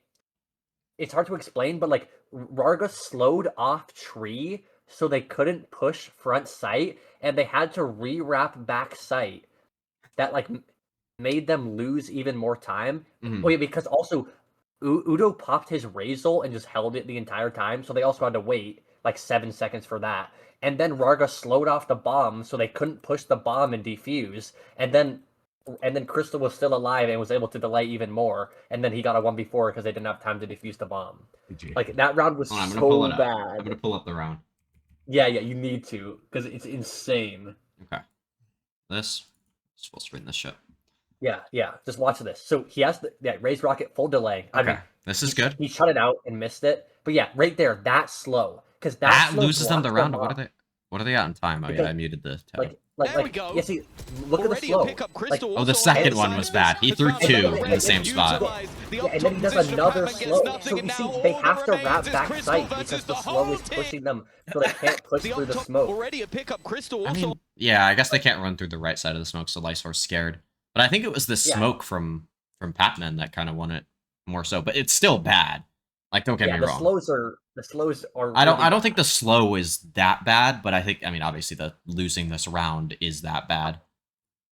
it's hard to explain, but like Rarga slowed off tree so they couldn't push front site, and they had to rewrap back site. That like made them lose even more time. Oh yeah, because also Udo popped his Razor and just held it the entire time, so they also had to wait like 7 seconds for that. And then Rarga slowed off the bomb, so they couldn't push the bomb and defuse. And then Crystal was still alive and was able to delay even more. And then he got a 1v4 because they didn't have time to defuse the bomb. Like that round was so bad. I'm gonna pull up the round. Yeah, you need to because it's insane. Okay. This is supposed to win this shit. Yeah. Just watch this. So he has the raised rocket full delay. Okay, I mean, this is good. He shut it out and missed it. But yeah, right there, that's slow because that loses them the round. What are they at in time? I muted the tab. Like Like, There we like, go. yeah, see, look at the Already slow. a pickup Crystal. Oh, the also on second the one side was of bad. this. He threw Has two found a in way the same to spot. utilize the Yeah, and then he does position of another Pac-Man gets slow. nothing, So you and see, now they all have that to remains wrap is back Crystal sight versus because the the slow whole is team. pushing them, so they can't push The through up the top smoke. already a pickup Crystal. I Also mean, yeah, I guess they can't run through the right side of the smoke, so Lysor's scared. But I think it was the Yeah. smoke from Pac-Man that kind of won it more so. But it's still bad. Like, don't get Yeah, me the wrong. slows are I don't really think the bad. slow is that bad, but I mean obviously the losing this round is that bad.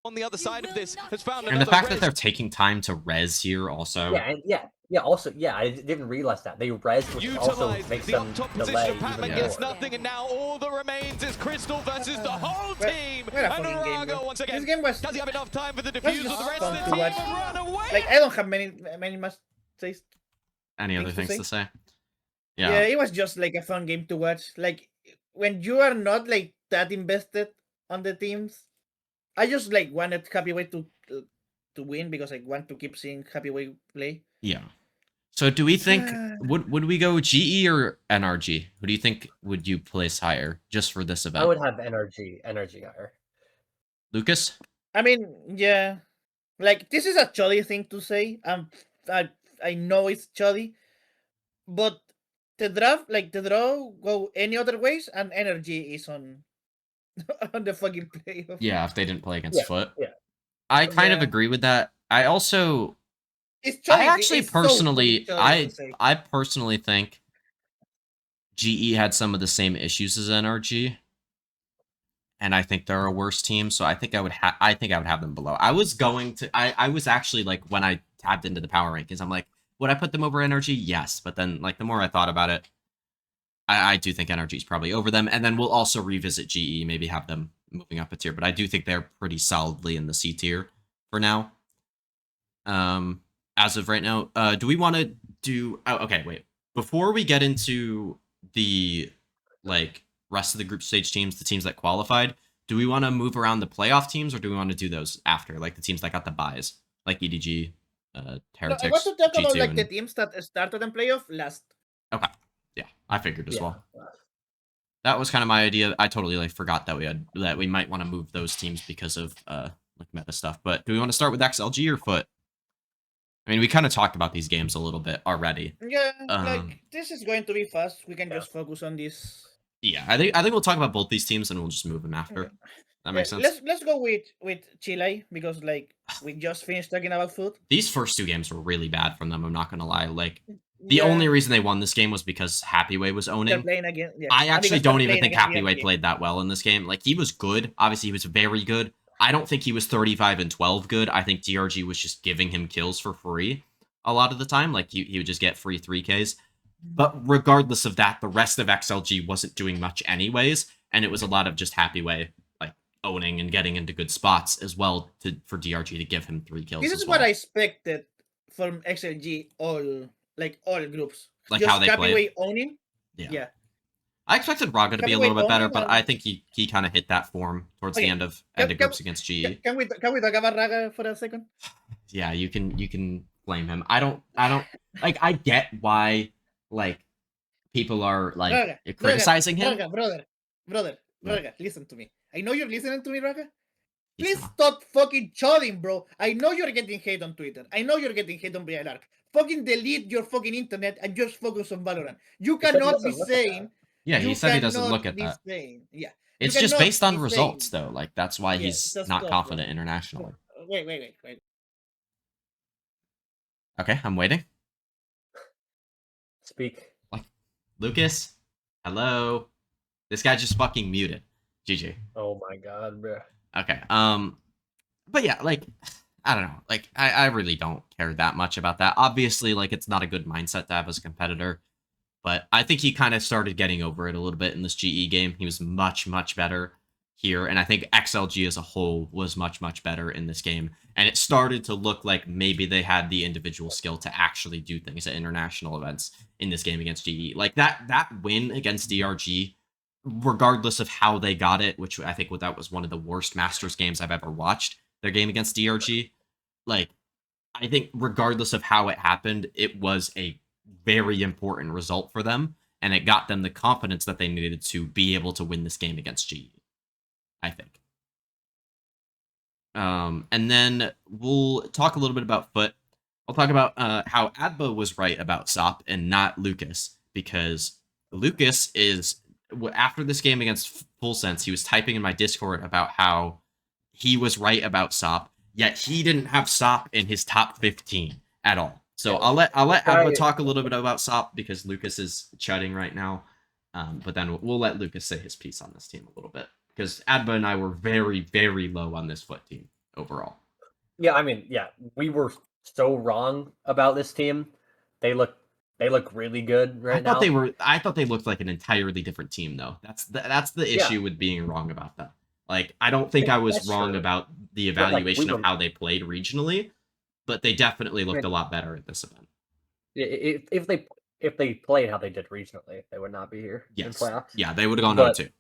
on the other side of this has found And the another fact that res. they're taking time to res here also. Yeah. Also, yeah, I didn't realize that they res, which also Utilize makes the them up top delay position of even Pac-Man more. gets nothing, and now all that remains is Crystal versus the whole team. What a And fucking game, Arago bro. once again. This game was Does he have enough time for the was defuse of just the rest fun of to the team watch. and run away? like I don't have many much say. Any other Things things to to say? Yeah, it was just like a fun game to watch. Like when you are not like that invested on the teams, I just like wanted Happy Way to win because I want to keep seeing Happy Way play. Yeah. So do we think would we go GE or NRG? Who do you think would you place higher just for this event? I would have energy higher. Lucas? I mean, yeah, like this is a chilly thing to say. I know it's chilly, but the draft, like the draw, go any other ways, and energy is on on the fucking playoff. Yeah, if they didn't play against Foot. Yeah. I kind of Yeah. agree with that. I also It's chilly. I actually it's so fucking personally chilly to say. I personally think GE had some of the same issues as NRG. And I think they're a worse team, so I think I would have them below. I was actually like when I tapped into the power rankings, I'm like, would I put them over Energy? Yes, but then like the more I thought about it, I do think Energy is probably over them, and then we'll also revisit GE, maybe have them moving up a tier, but I do think they're pretty solidly in the C tier for now. As of right now, do we want to do? Oh, okay, wait. Before we get into the like rest of the group stage teams, the teams that qualified, do we want to move around the playoff teams, or do we want to do those after, like the teams that got the buys, like EDG, No, Heretics, I want to talk about G2, like the and... teams that started in playoff last. Okay, yeah, I figured as Yeah. well. That was kind of my idea. I totally like forgot that we might want to move those teams because of like meta stuff. But do we want to start with XLG or Foot? I mean, we kind of talked about these games a little bit already. Yeah, Um, like this is going to be fast. We can just focus on this. Yeah, I think we'll talk about both these teams and we'll just move them after. That makes sense. Let's go with Chile because like we just finished talking about food. These first two games were really bad from them. I'm not gonna lie. Like the only reason they won this game was because Happyway was they're owning. playing again. Yeah. I actually because they're don't even playing think against Happyway VRG. played that well in this game. Like he was good. Obviously, he was very good. I don't think he was 35 and 12 good. I think DRG was just giving him kills for free a lot of the time. Like he would just get free 3Ks. But regardless of that, the rest of XLG wasn't doing much anyways, and it was a lot of just Happyway like owning and getting into good spots as well for DRG to give him 3 kills. This as is well. what I expected from XLG all groups. Like just how they Happyway play. owning. Yeah. Yeah. I expected Raga to be a Happyway little bit better, owning but and- I think he kind of hit that form towards the Okay. end of Can- groups against GE. Can we talk about Raga for a second? Yeah, you can blame him. I don't like I get why like people are like Raga, criticizing him. Raga, brother, Yeah. Raga, listen to me. I know you're listening to me, Raga. He's Please not. stop fucking chodding, bro. I know you're getting hate on Twitter. I know you're getting hate on BLR. Fucking delete your fucking internet and just focus on Valorant. You He said he cannot be doesn't look at saying. Yeah, he you said he doesn't cannot look at be that. saying- Yeah. It's you just cannot based on be results saying- though. Like that's why Yeah, he's just not stop, confident bro. internationally. Wait. Okay, I'm waiting. Speak. Lucas, hello. This guy just fucking muted. GG. Oh my god, bro. Okay. But yeah, like I don't know. Like I really don't care that much about that. Obviously, like it's not a good mindset to have as a competitor. But I think he kind of started getting over it a little bit in this GE game. He was much, much better here. And I think XLG as a whole was much, much better in this game. And it started to look like maybe they had the individual skill to actually do things at international events in this game against GE. Like that win against DRG, regardless of how they got it, which I think that was one of the worst Masters games I've ever watched, their game against DRG. Like, I think regardless of how it happened, it was a very important result for them, and it got them the confidence that they needed to be able to win this game against GE, I think. And then we'll talk a little bit about Foot. I'll talk about how Adba was right about Sop and not Lucas, because Lucas is, after this game against Full Sense, he was typing in my Discord about how he was right about Sop, yet he didn't have Sop in his top 15 at all. So Yeah, I'll let Adba guy- talk a little bit about Sop because Lucas is chatting right now. But then we'll let Lucas say his piece on this team a little bit, because Adba and I were very, very low on this Foot team overall. Yeah, I mean, yeah, we were so wrong about this team. They look really good right now. I thought they looked like an entirely different team, though. That's the issue with being wrong about that. Like, I don't think I was That's wrong true. about the But, like, evaluation we of were- how they played regionally, but they definitely looked I a lot better at this event. If they played how they did regionally, they would not be here in Yes, playoffs. yeah, they would have gone But- 0-2.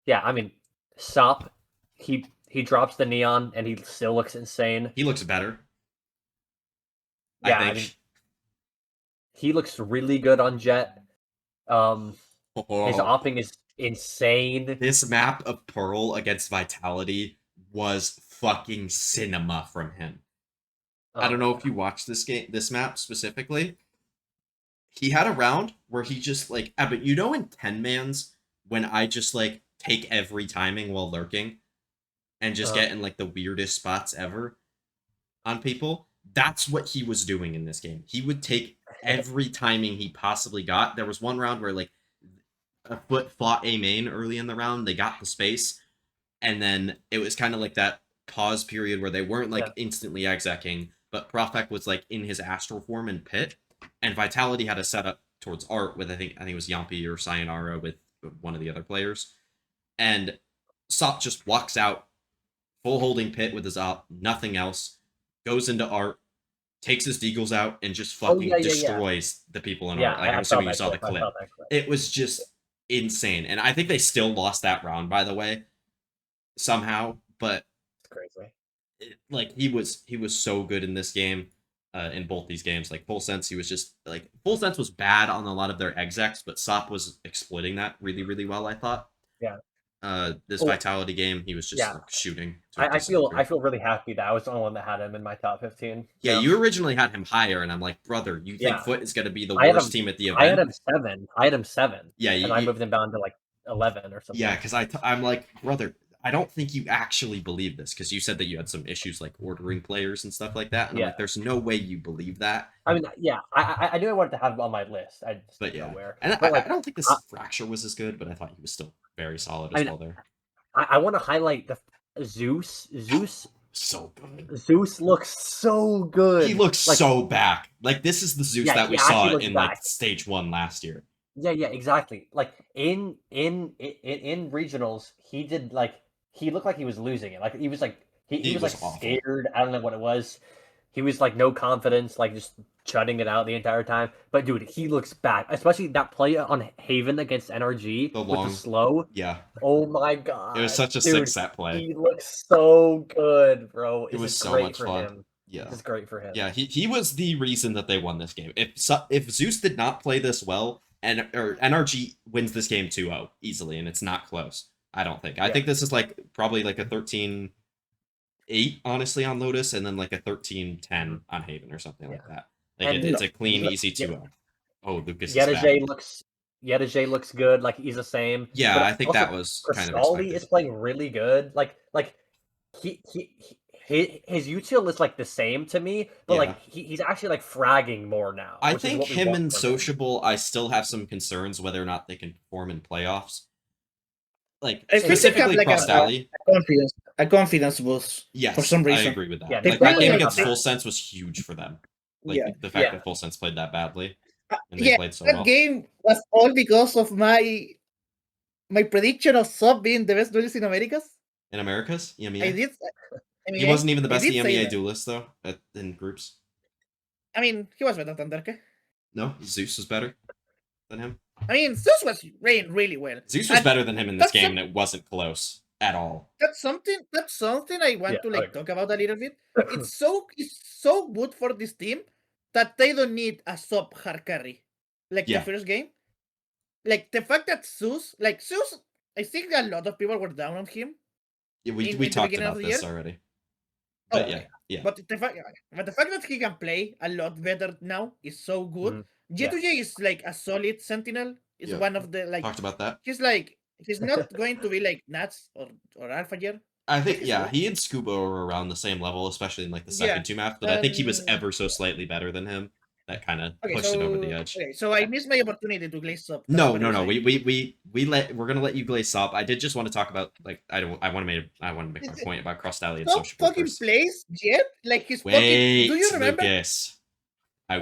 Yeah, I mean, Sop, he drops the neon and he still looks insane. He looks better. Yeah, I I think. He looks really good on Jet. His opping is insane. This map of Pearl against Vitality was fucking cinema from him. I don't know if you watched this map specifically. He had a round where he just like, but you know in 10-mans when I just like take every timing while lurking and just get in like the weirdest spots ever on people, that's what he was doing in this game. He would take every timing he possibly got. There was one round where like a Foot fought a main early in the round, they got the space, and then it was kind of like that pause period where they weren't like instantly execing, but Profek was like in his astral form in pit, and Vitality had a setup towards Art with I think it was Yampi or Sayonara with one of the other players, and Sop just walks out full holding pit with his op, nothing else, goes into Art, takes his deagles out, and just fucking destroys the people in Art. Like, I'm assuming you saw the clip. It was just insane, and I think they still lost that round, by the way, somehow. But It's crazy. like he was so good in this game, in both these games. Like Full Sense, he was just like Full Sense was bad on a lot of their execs, but Sop was exploiting that really, really well, I thought. Yeah. This Vitality game, he was just like shooting. To a I decent degree. feel really happy that I was the only one that had him in my top 15. Yeah, so. you originally had him higher, and I'm like, brother, you think Foot is going to be the I had worst him- team at the event? I had him 7. Yeah, and I moved him down to like 11 or something. Yeah, because I'm like, brother, I don't think you actually believe this, because you said that you had some issues like ordering players and stuff like that. And I'm like, there's no way you believe that. I mean, yeah, I knew I wanted to have him on my list. I just But didn't yeah, know where. and But, I don't think this Fracture was as good, but I thought he was still very solid as well there. I want to highlight the Zeus. So good. Zeus looks so good. He looks like, so back. Like, this is the Zeus that we saw in like stage 1 last year. Yeah, exactly. Like in regionals, he did like he looked like he was losing it. Like he was like he was like awful. scared. I don't know what it was. He was like no confidence, like just shutting it out the entire time. But dude, he looks back, especially that play on Haven against NRG with the slow. Yeah. Oh my god. It was such a sick set play. He looks so good, bro. It was so great much for fun. him. Yeah. It's great for him. Yeah, he was the reason that they won this game. If Zeus did not play this well, or NRG wins this game 2-0 easily, and it's not close. I don't think. I think this is like probably like a 13-8, honestly, on Lotus, and then like a 13-10 on Haven or something like that. Like it's a clean, easy 2-0. Oh, Lucas Yedajay looks good. Like he's the same. Yeah, but I think that was kind of expected. Is playing really good. Like his util is like the same to me, but like he's actually like fragging more now. I think him and Sociable, I still have some concerns whether or not they can perform in playoffs. Like specifically like a confidence boost. Yes, for some reason. I agree with that. Yeah, like that game against Full Sense was huge for them. Like the fact that Full Sense played that badly and they played so well. That game was all because of my prediction of Sub being the best duelist in Americas. In Americas, EMEA. I did. He wasn't even the best EMEA duelist though in groups. I mean, he was better than Derke. No, Zeus was better than him. I mean, Zeus was playing really well. Zeus was better than him in this game, and it wasn't close at all. That's something I want to talk about a little bit. It's so good for this team that they don't need a sub hard carry like the first game. Like the fact that Zeus, I think a lot of people were down on him Yeah, we in the talked beginning of about the this year. already. Oh, But okay. yeah. But the fact that he can play a lot better now is so good. Mhm. G2J is like a solid sentinel. Is Yeah. one of the like Talked about that. he's not going to be like Nats or Alpha Year. I think he's yeah, good. he and Scuba are around the same level, especially in like the Yeah, second two maps. But I think he was um, ever so slightly better than him. That kind of Okay, pushed it over the edge. so I missed my opportunity to glaze up. That's No, what no, you're no. saying. We're gonna let you glaze up. I did just want to talk about like I want to make my point about Cross Dally and Stop Sociable fucking first. plays Jet like he's fucking. Wait, Do you remember? Lucas. I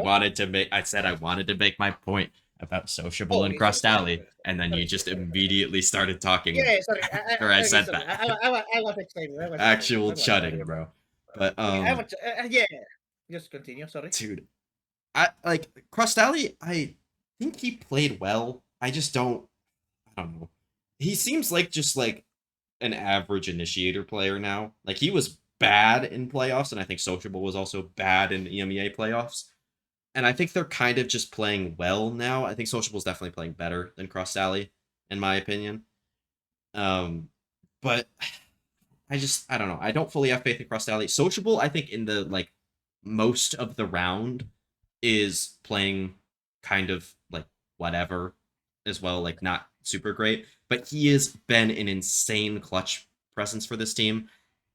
said I wanted to make my point about Sociable Oh, and okay, Cross sorry, Dally, and then you just immediately started talking Yeah, sorry. after I Okay, said sorry. that. I was excited. Actual Don't worry. chutting, bro. But Okay, yeah. Just continue. Sorry. dude, I like Crostally. I think he played well. I don't know. He seems like just like an average initiator player now. Like he was bad in playoffs, and I think Sociable was also bad in EMEA playoffs. And I think they're kind of just playing well now. I think Sociable's definitely playing better than Crostally, in my opinion. But I don't know. I don't fully have faith in Crostally. Sociable, I think in the like most of the round is playing kind of like whatever as well, like not super great, but he has been an insane clutch presence for this team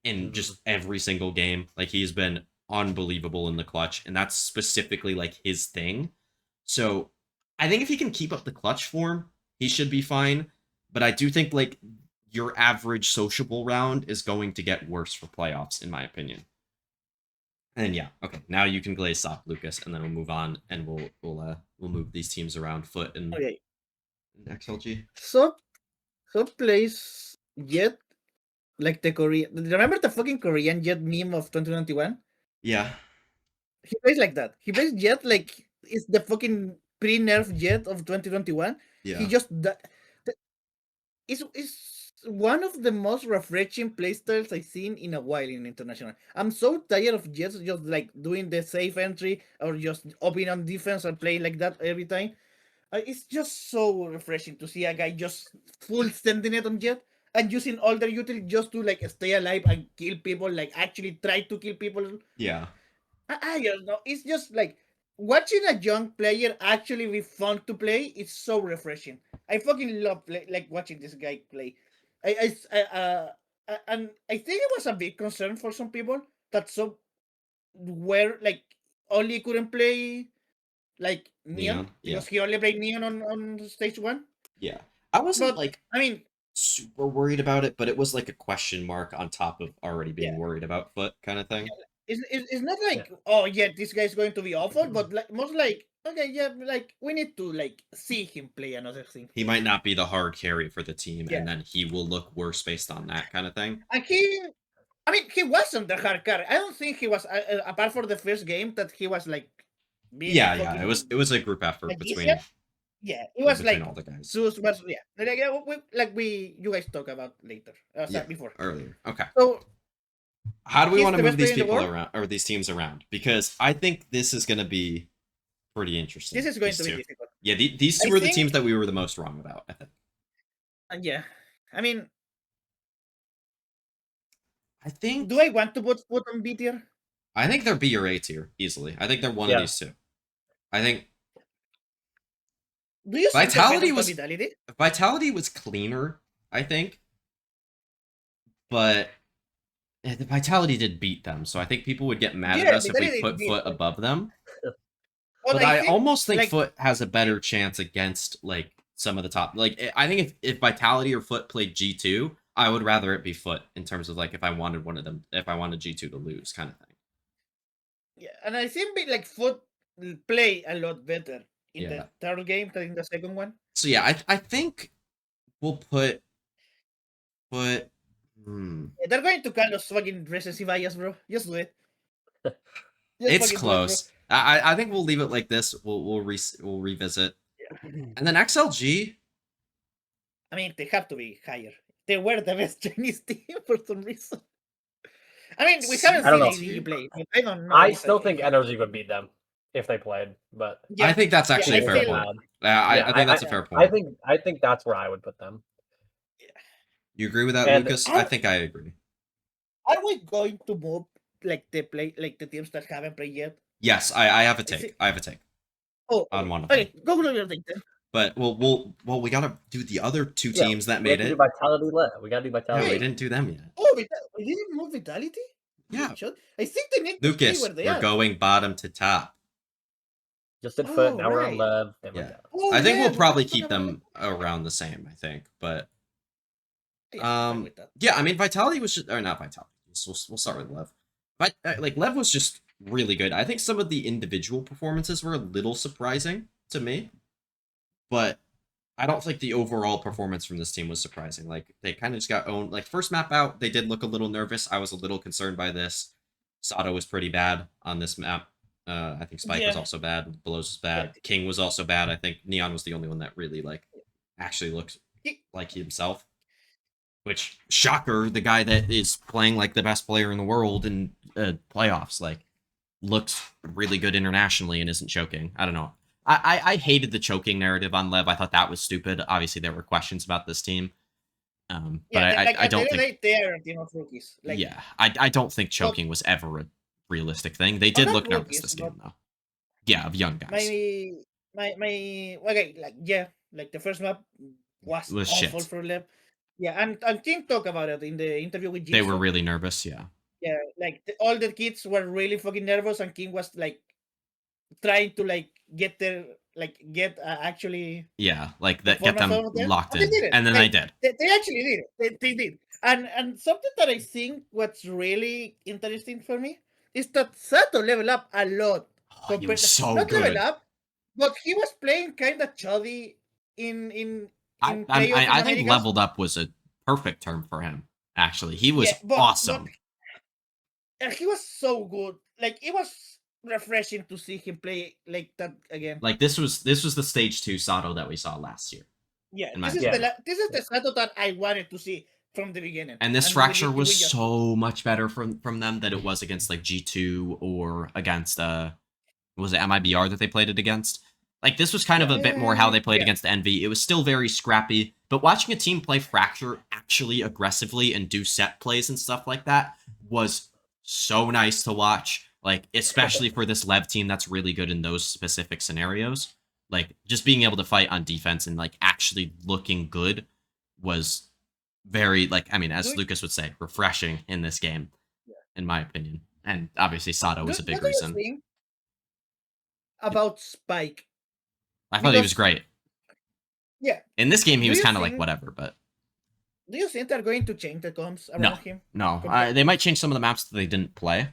in just every single game. Like he's been unbelievable in the clutch, and that's specifically like his thing. So I think if he can keep up the clutch form, he should be fine. But I do think like your average Sociable round is going to get worse for playoffs, in my opinion. And yeah, okay. Now you can glaze up, Lucas, and then we'll move on, and we'll move these teams around. Foot and Okay. XLG. So plays Jet like the Korean. Remember the fucking Korean Jet meme of 2021? Yeah, He plays like that. He plays Jet like it's the fucking pre-nerf Jet of 2021. yeah. He just it's one of the most refreshing playstyles I've seen in a while in international. I'm so tired of Jets just like doing the safe entry or just opening on defense and playing like that every time. It's just so refreshing to see a guy just full sending it on Jet and using all their utility just to like stay alive and kill people, like actually try to kill people. Yeah. I don't know. It's just like watching a young player actually be fun to play. It's so refreshing. I fucking love like watching this guy play. And I think it was a big concern for some people that some were like only couldn't play like Neon Yeah. because he only played Neon on stage 1. Yeah. I wasn't But like I mean, super worried about it, but it was like a question mark on top of already being Yeah. worried about Foot kind of thing. it's not like oh yeah, this guy's going to be awful, but like most like okay, yeah, like we need to like see him play another thing. He might not be the hard carry for the team, Yeah. and then he will look worse based on that kind of thing. And I mean, he wasn't the hard carry. I don't think he was apart from the first game that he was like. Being Yeah. fucking, It was a group effort like, between easier. Yeah, it was between like all the guys Zeus was like you guys talk about later before. earlier. Okay. So How do we he's want to the move best these player in the people world? around or these teams around? Because I think this is going to be pretty interesting. This is going these to be two. difficult. Yeah, these two I were the think- teams that we were the most wrong about, I think. Yeah, I mean, I think do I want to put Foot on B tier? I think they're B or A tier easily. I think they're one of Yeah. these two. I think Do you think Vitality the was- Vitality? Vitality was cleaner, I think. But the Vitality did beat them, so I think people would get mad Yeah, at us if we Vitality put beat Foot them. above them. But But I think, almost think like- Foot has a better chance against like some of the top. Like I think if Vitality or Foot played G2, I would rather it be Foot in terms of like if I wanted one of them, if I wanted G2 to lose, kind of thing. Yeah, and I think like Foot play a lot better in Yeah. the third game than in the second one. So yeah, I think we'll put. Yeah, Yeah, they're going to call us fucking recency bias, bro. Just do it. Just it's fucking do it, close. I think we'll leave it like this. We'll revisit, and then XLG. I mean, they have to be higher. They were the best Chinese team for some reason. I mean, we haven't I don't seen know. EG play. I don't know. I if still think Energy would beat them if they played, but Yeah, I think that's actually I a fair feel- point. I think that's a fair point. I think that's where I would put them. You agree with that, And Lucas? I think I agree. Are we going to move like the teams that haven't played yet? Yes, I have a Is take. it- I have a take Oh, on one of them. okay. Go to your thing then. But we gotta do the other two Yeah, teams that we have made to do it. Vitality left. We gotta do Yeah, Vitality. we didn't do them yet. Oh, we didn't move Vitality? Yeah, We should. I think they need to stay Lucas, where they we're are. going bottom to top. Just did Foot, Oh, now we're on right. Lev, then Yeah. Vitality. Oh, I think yeah, we'll we probably forgot keep about them around the same. I think, but that. Yeah, I'm fine with that. yeah, I mean, Vitality was just, or not Vitality. So we'll start with Lev. But like Lev was just really good. I think some of the individual performances were a little surprising to me, but I don't think the overall performance from this team was surprising. Like they kind of just got owned. Like first map out, they did look a little nervous. I was a little concerned by this. Sato was pretty bad on this map. I think Spike was Yeah. also bad. Belows was bad. King was also bad. I think Neon was the only one that really like actually looked like himself. Which shocker, the guy that is playing like the best player in the world in playoffs, like looked really good internationally and isn't choking. I don't know. I hated the choking narrative on Lev. I thought that was stupid. Obviously, there were questions about this team, but Yeah, I don't think. they are a team of rookies. Like, Yeah, I don't think choking was ever a realistic thing. They did not look nervous rookies, this but game though. Yeah, of young guys. my okay, like yeah, like the first map was Was awful shit. for Lev. Yeah, and King talked about it in the interview with They were Jigsaw. really nervous. Yeah, Yeah, like all the kids were really fucking nervous, and King was like trying to like get their get actually yeah, like that get performance them out of them. locked And they in, did it. and then Like, they did. they actually did it. They did. And something that I think what's really interesting for me is that Sato leveled up a lot. Oh, he was so Not level good. up, but he was playing kind of chuddy in I playoff in I think Americas. leveled up was a perfect term for him. Actually, he was Yeah, but- awesome. And he was so good. Like it was refreshing to see him play like that again. Like this was the stage 2 Sato that we saw last year. Yeah, in my this is opinion. this is the Sato that I wanted to see from the beginning. And this we fracture did- was we just- so much better from them than it was against like G2 or against was it MIBR that they played it against? Like this was kind of a bit more how they played Yeah. against Envy. It was still very scrappy, but watching a team play Fracture actually aggressively and do set plays and stuff like that was so nice to watch. Like especially for this Lev team that's really good in those specific scenarios. Like just being able to fight on defense and like actually looking good was very like I mean as Do- Lucas would say refreshing in this game, Yeah. in my opinion. And obviously Sato was a big What do you reason. think about Spike? I thought he was Because- great. Yeah. In this game, he Do was you kind of like think- whatever, but Do you think they're going to change the comms around him? no, Completely. they might change some of the maps that they didn't play,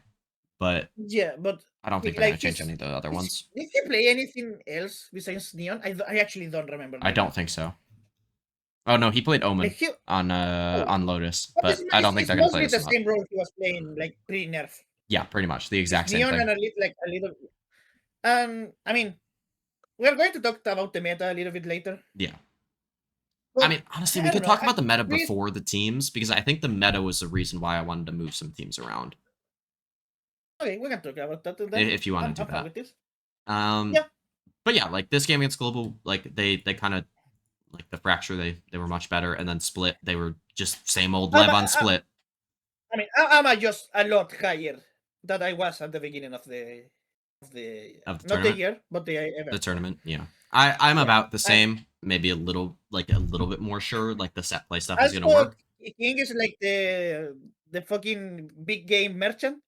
but Yeah, but I don't think Like they're gonna change his- any of the other ones. did he play anything else besides Neon? I actually don't remember. I don't think so. Oh no, he played Omen Like he, on Lotus, but but it's- I don't think it's they're gonna play mostly this the map. same role he was playing, like pre-nerf. Yeah, pretty much the exact same Neon thing. and a little. I mean, we're going to talk about the meta a little bit later. Yeah. But I mean, honestly, we I could don't know, talk about the meta we- before the teams because I think the meta was the reason why I wanted to move some teams around. okay, we can talk about that then. If you wanna I'm do fine that. with this. Yeah. But yeah, like this game against Global, like they kind of like the Fracture, they were much better, and then Split, they were just same old Lev on Split. I mean, I'm just a lot higher than I was at the beginning of the Of the not the tournament? year, but the event. The tournament, yeah. I'm Yeah, about the same, maybe a little bit more sure, like the set play stuff is As gonna for work. King is like the fucking big game merchant.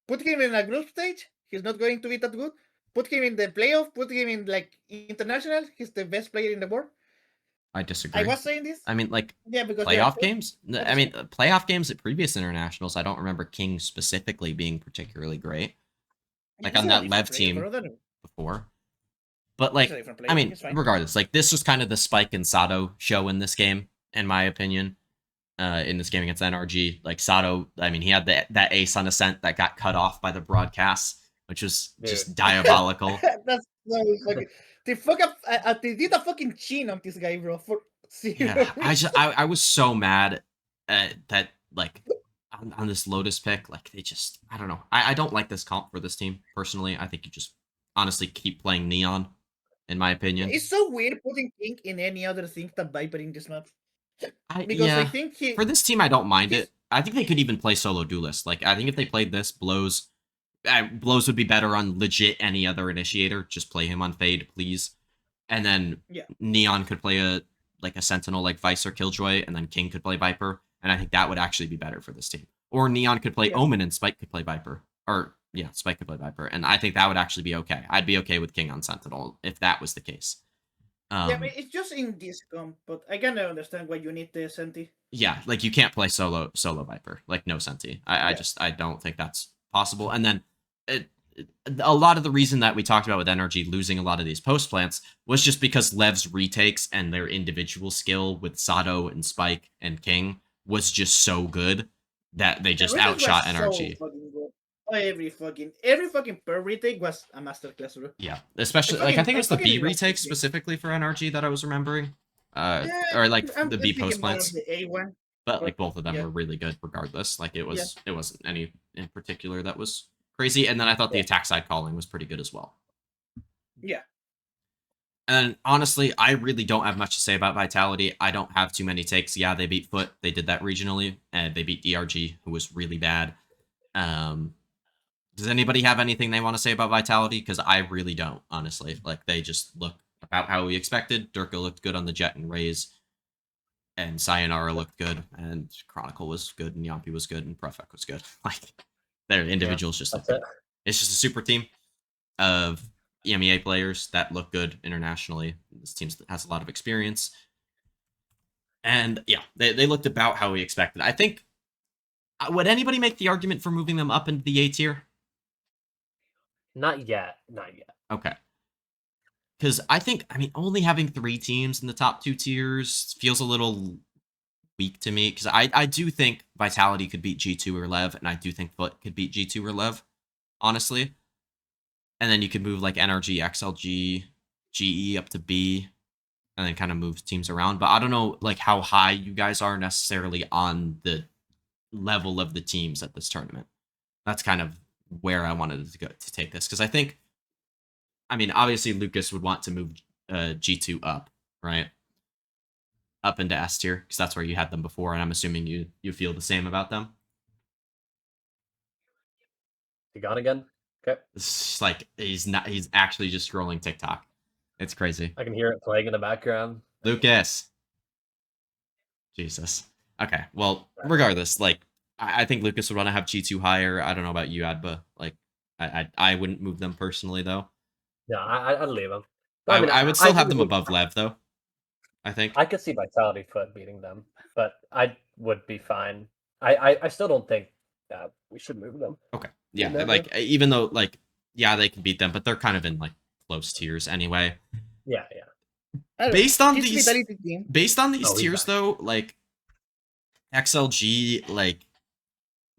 Put him in a group stage, he's not going to be that good. Put him in the playoff, put him in like international, he's the best player in the world. I disagree. I was saying this. I mean, like Yeah, because they are playoff good. games. I mean, playoff games at previous internationals. I don't remember King specifically being particularly great like He's on a that different Lev player, team brother. before. But He's like, a different player, I mean, he's fine. regardless, like this was kind of the Spike and Sato show in this game, in my opinion. In this game against NRG, like Sato, I mean, he had that ace on Ascent that got cut off by the broadcast, which was just Dude. diabolical. That's so fucking. They fuck up. They did a fucking chin on this guy, bro. For Yeah, I was so mad that like on this Lotus pick, like they just I don't know. I don't like this comp for this team personally. I think you just honestly keep playing Neon, in my opinion. It's so weird putting King in any other thing than Viper in this map. because I Yeah. think he For this team, I don't mind he's- it. I think they could even play solo duelist. Like, I think if they played this, Blows would be better on legit any other initiator. Just play him on Fade, please. And then Yeah. Neon could play a Sentinel like Vice or Killjoy, and then King could play Viper. And I think that would actually be better for this team. Or Neon could play Yeah. Omen and Spike could play Viper. Or yeah, Spike could play Viper. And I think that would actually be okay. I'd be okay with King on Sentinel if that was the case. yeah, I mean, it's just in this comp, but I kind of understand why you need the Senti. Yeah, like you can't play solo Viper, like no Senti. I don't think that's possible. And then a lot of the reason that we talked about with Energy losing a lot of these post plants was just because Lev's retakes and their individual skill with Sato and Spike and King was just so good that they just outshot Energy. So fucking good. Every fucking per retake was a masterclass, bro. Yeah, especially like I think it was the B retake specifically for NRG that I was remembering, or like the B post plants. The A one, But like both of them yeah. were really good regardless. Like it wasn't any in particular that was crazy. And then I thought the attack side calling was pretty good as well. Yeah. And honestly, I really don't have much to say about Vitality. I don't have too many takes. Yeah, they beat Foot. They did that regionally, and they beat DRG, who was really bad. Does anybody have anything they want to say about Vitality? Because I really don't, honestly. Like, they just look about how we expected. Durka looked good on the Jet and Raze. And Sayonara looked good. And Chronicle was good. And Yampi was good. And Prefect was good. Like, their individuals just look good. It's just a super team of EMEA players that look good internationally. This team has a lot of experience. And, yeah, they looked about how we expected. I think... Would anybody make the argument for moving them up into the A tier? Not yet. Okay. Because I think, only having 3 teams in the top 2 tiers feels a little weak to me. Because I do think Vitality could beat G2 or Lev, and I do think Foot could beat G2 or Lev, honestly. And then you could move like NRG, XLG, GE up to B, and then kind of move teams around. But I don't know like how high you guys are necessarily on the level of the teams at this tournament. That's kind of where I wanted to take this, because I think, obviously Lucas would want to move G2 up, right? Up into S tier, because that's where you had them before, and I'm assuming you feel the same about them. You gone again? Okay. It's like he's actually just scrolling TikTok. It's crazy. I can hear it playing in the background. Lucas. Jesus. Okay, well, regardless, like, I think Lucas would want to have G2 higher. I don't know about you, Adba. Like, I wouldn't move them personally, though. Yeah, I'd leave them. I would still have them above Lev, though. I think. I could see Vitality Foot beating them, but I would be fine. I still don't think that we should move them. Okay. Yeah, like, even though, like, yeah, they can beat them, but they're kind of in, like, close tiers anyway. Yeah. Based on His these Oh, he's tiers, though, like, XLG, like,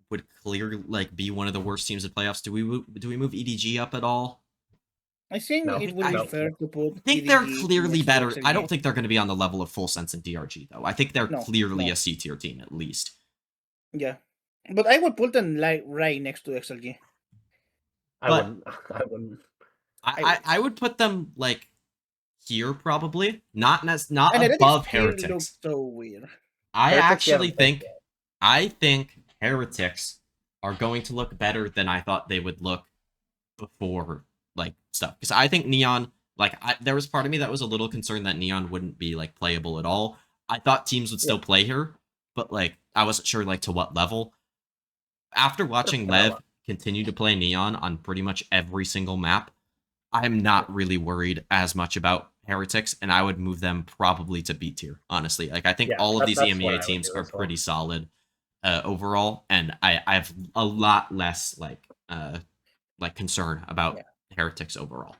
would clearly, like, be one of the worst teams in playoffs. Do we move EDG up at all? I think No. it would be fair to put. I think they're EDG clearly next to better. I XLG. don't think they're going to be on the level of Full Sense and DRG, though. I think they're clearly no. a C tier team, at least. Yeah, but I would put them like right next to XLG. I wouldn't. I would put them, like, here, probably. Not And above still Heretics. looks so weird. I think Heretics are going to look better than I thought they would look before, like, stuff. Because I think Neon, like, there was part of me that was a little concerned that Neon wouldn't be, like, playable at all. I thought teams would still play her, but, like, I wasn't sure, like, to what level. After watching Lev continue to play Neon on pretty much every single map, I'm not really worried as much about Heretics, and I would move them probably to B tier, honestly. Like, I think all of these EMEA teams are pretty solid overall, and I have a lot less, like concern about Heretics overall.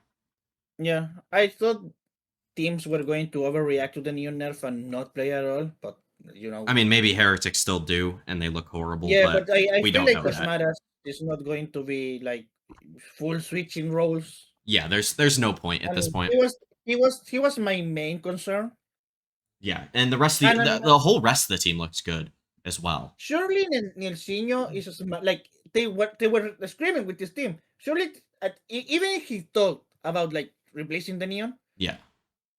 Yeah, I thought teams were going to overreact to the Neon nerf and not play at all, but maybe Heretics still do, and they look horrible. Yeah, but I we feel don't like know that. Cosmaras is not going to be like full switching roles. Yeah, there's no point at this point. He was my main concern. Yeah, and the rest of the whole rest of the team looks good as well. Surely Nilsinho is like they were screaming with this team. Surely even if he thought about like replacing the Neon, yeah,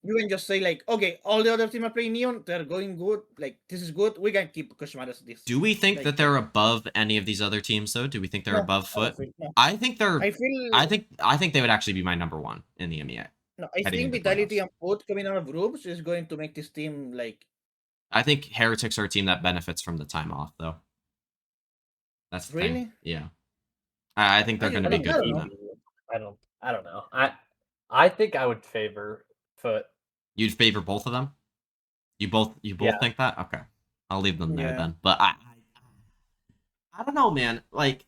you can just say like, okay, all the other team are playing Neon, they're going good. Like this is good. We can keep Koshimar as this. Do we think Like, that they're above any of these other teams though? Do we think they're no, above I don't Foot? think, no. I think they're. I feel I think they would actually be my number one in the MEA. no. I heading think into Vitality playoffs. and Foot coming out of groups is going to make this team like. I think Heretics are a team that benefits from the time off though. That's the thing. Really? Yeah. I think they're I going to don't- be I good don't for know. them. I don't know. I think I would favor Foot. You'd favor both of them? You both Yeah. think that? Okay. I'll leave them there Yeah. then. But I don't know, man. Like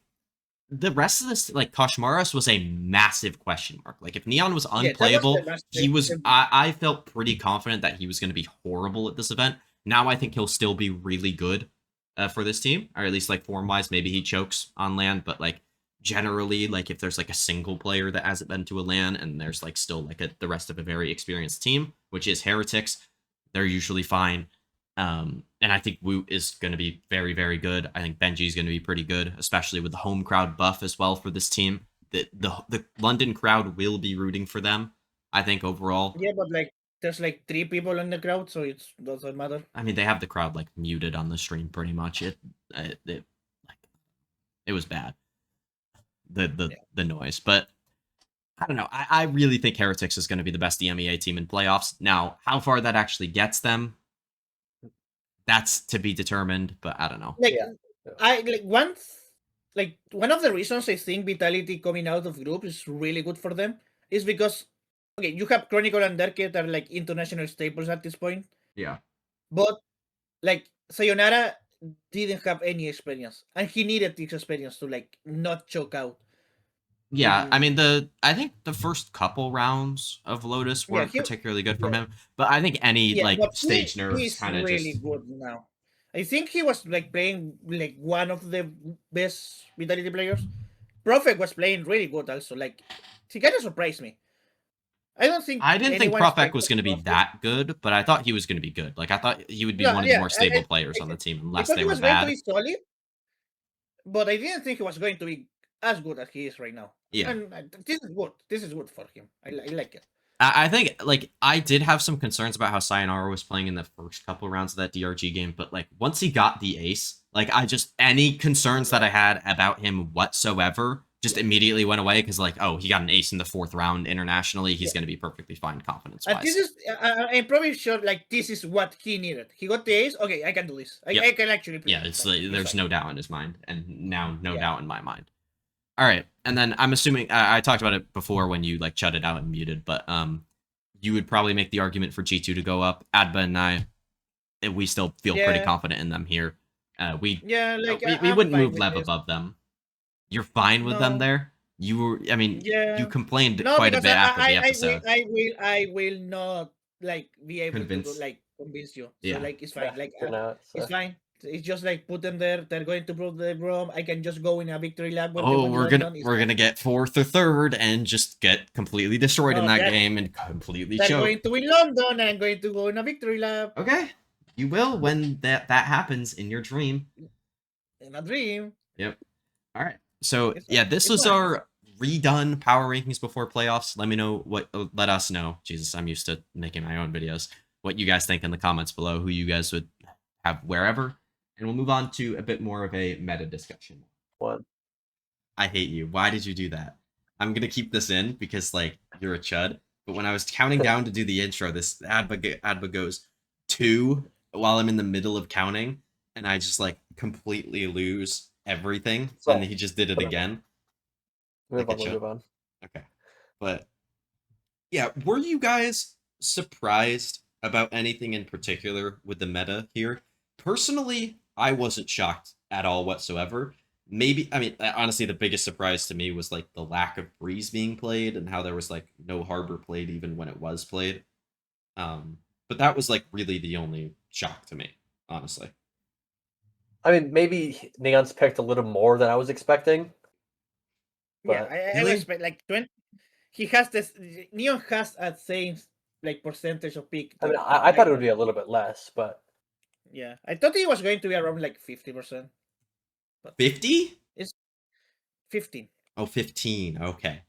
the rest of this, like Koshmaros was a massive question mark. Like if Neon was Yeah, that was the unplayable, best he was. thing. I felt pretty confident that he was going to be horrible at this event. Now I think he'll still be really good for this team, or at least like form wise. Maybe he chokes on land, but like generally, like if there's like a single player that hasn't been to a LAN and there's like still like the rest of a very experienced team, which is Heretics, they're usually fine. And I think Woot is going to be very, very good. I think Benji is going to be pretty good, especially with the home crowd buff as well for this team. The London crowd will be rooting for them, I think, overall. Yeah, but like there's like 3 people in the crowd, so it doesn't matter. I mean, they have the crowd like muted on the stream pretty much. It was bad. The noise, but I don't know. I really think Heretics is going to be the best EMEA team in playoffs. Now, how far that actually gets them, that's to be determined. But I don't know. Like Yeah. I like one of the reasons I think Vitality coming out of group is really good for them is because okay, you have Chronicle and Darkit that are like international staples at this point, Yeah. but like Sayonara didn't have any experience, and he needed this experience to like not choke out. Yeah, I in- mean I think the first couple rounds of Lotus Yeah, weren't he- particularly good from yeah. him, but I think any Yeah, like but stage nerves he's kind of really just good now. I think he was like playing like one of the best Vitality players. Prophet was playing really good also. Like he kind of surprised me. I don't think I didn't think anyone Propek was expected going to be Prophet. that good, but I thought he was going to be good. Like I thought he would be No, one of yeah, the more stable I players on the team, unless thought they he were was going to bad. be solid, but I didn't think he was going to be as good as he is right now. Yeah. And this is good. This is good for him. I like it. I think like I did have some concerns about how Sayonara was playing in the first couple rounds of that DRG game, but like once he got the ace, like I just any concerns that I had about him whatsoever just immediately went away because like he got an ace in the 4th round internationally, he's Yeah. going to be perfectly fine confidence And wise. this is, I'm probably sure like this is what he needed. He got the ace. Okay, I can do this. Yep. I can actually play. Yeah, it's like, there's fine. no doubt in his mind, and now no Yeah. doubt in my mind. All right, and then I'm assuming I talked about it before when you like shut it out and muted, but you would probably make the argument for G2 to go up. Adba and I, we still feel pretty Yeah. confident in them here. We I'm wouldn't fine move with Lev this. above them. You're fine with them No. there. You were, I mean, Yeah. you complained No, quite a because bit after the episode. I will not like be able Convince. to like convince you. So Yeah. like it's fine. Yeah, Like for now, it's so. fine. It's just like put them there. They're going to prove the room. I can just go in a victory lap. When they Oh, win we're London. It's fine. gonna get 4th or 3rd and just get completely destroyed in No, that that- game and completely They're choke. going to win London, and I'm going to go in a victory lap Okay, you will when that happens in your dream. in a dream. Yep. All right. So It's yeah, fine. this It's was fine. our redone power rankings before playoffs. Let me know what. Let us know. Jesus, I'm used to making my own videos. What you guys think in the comments below. Who you guys would have wherever, and we'll move on to a bit more of a meta discussion. One. I hate you. Why did you do that? I'm gonna keep this in because like you're a chud. But when I was counting down to do the intro, this Adba goes 2 while I'm in the middle of counting, and I just like completely lose everything. So, and he just did it whatever. again. Move Like on, a we'll move on. Okay. But yeah, were you guys surprised about anything in particular with the meta here? Personally, I wasn't shocked at all whatsoever. Maybe, I mean, honestly, the biggest surprise to me was like the lack of Breeze being played and how there was like no Harbor played even when it was played. But that was like really the only shock to me, honestly. I mean, maybe Neon's picked a little more than I was expecting. Yeah, But- I Really? expect like 20. He has this. Neon has a same like percentage of pick. I mean, I thought it would be a little bit less, but Yeah, I thought it was going to be around like 50%. 50? 15. Oh, 15. Okay.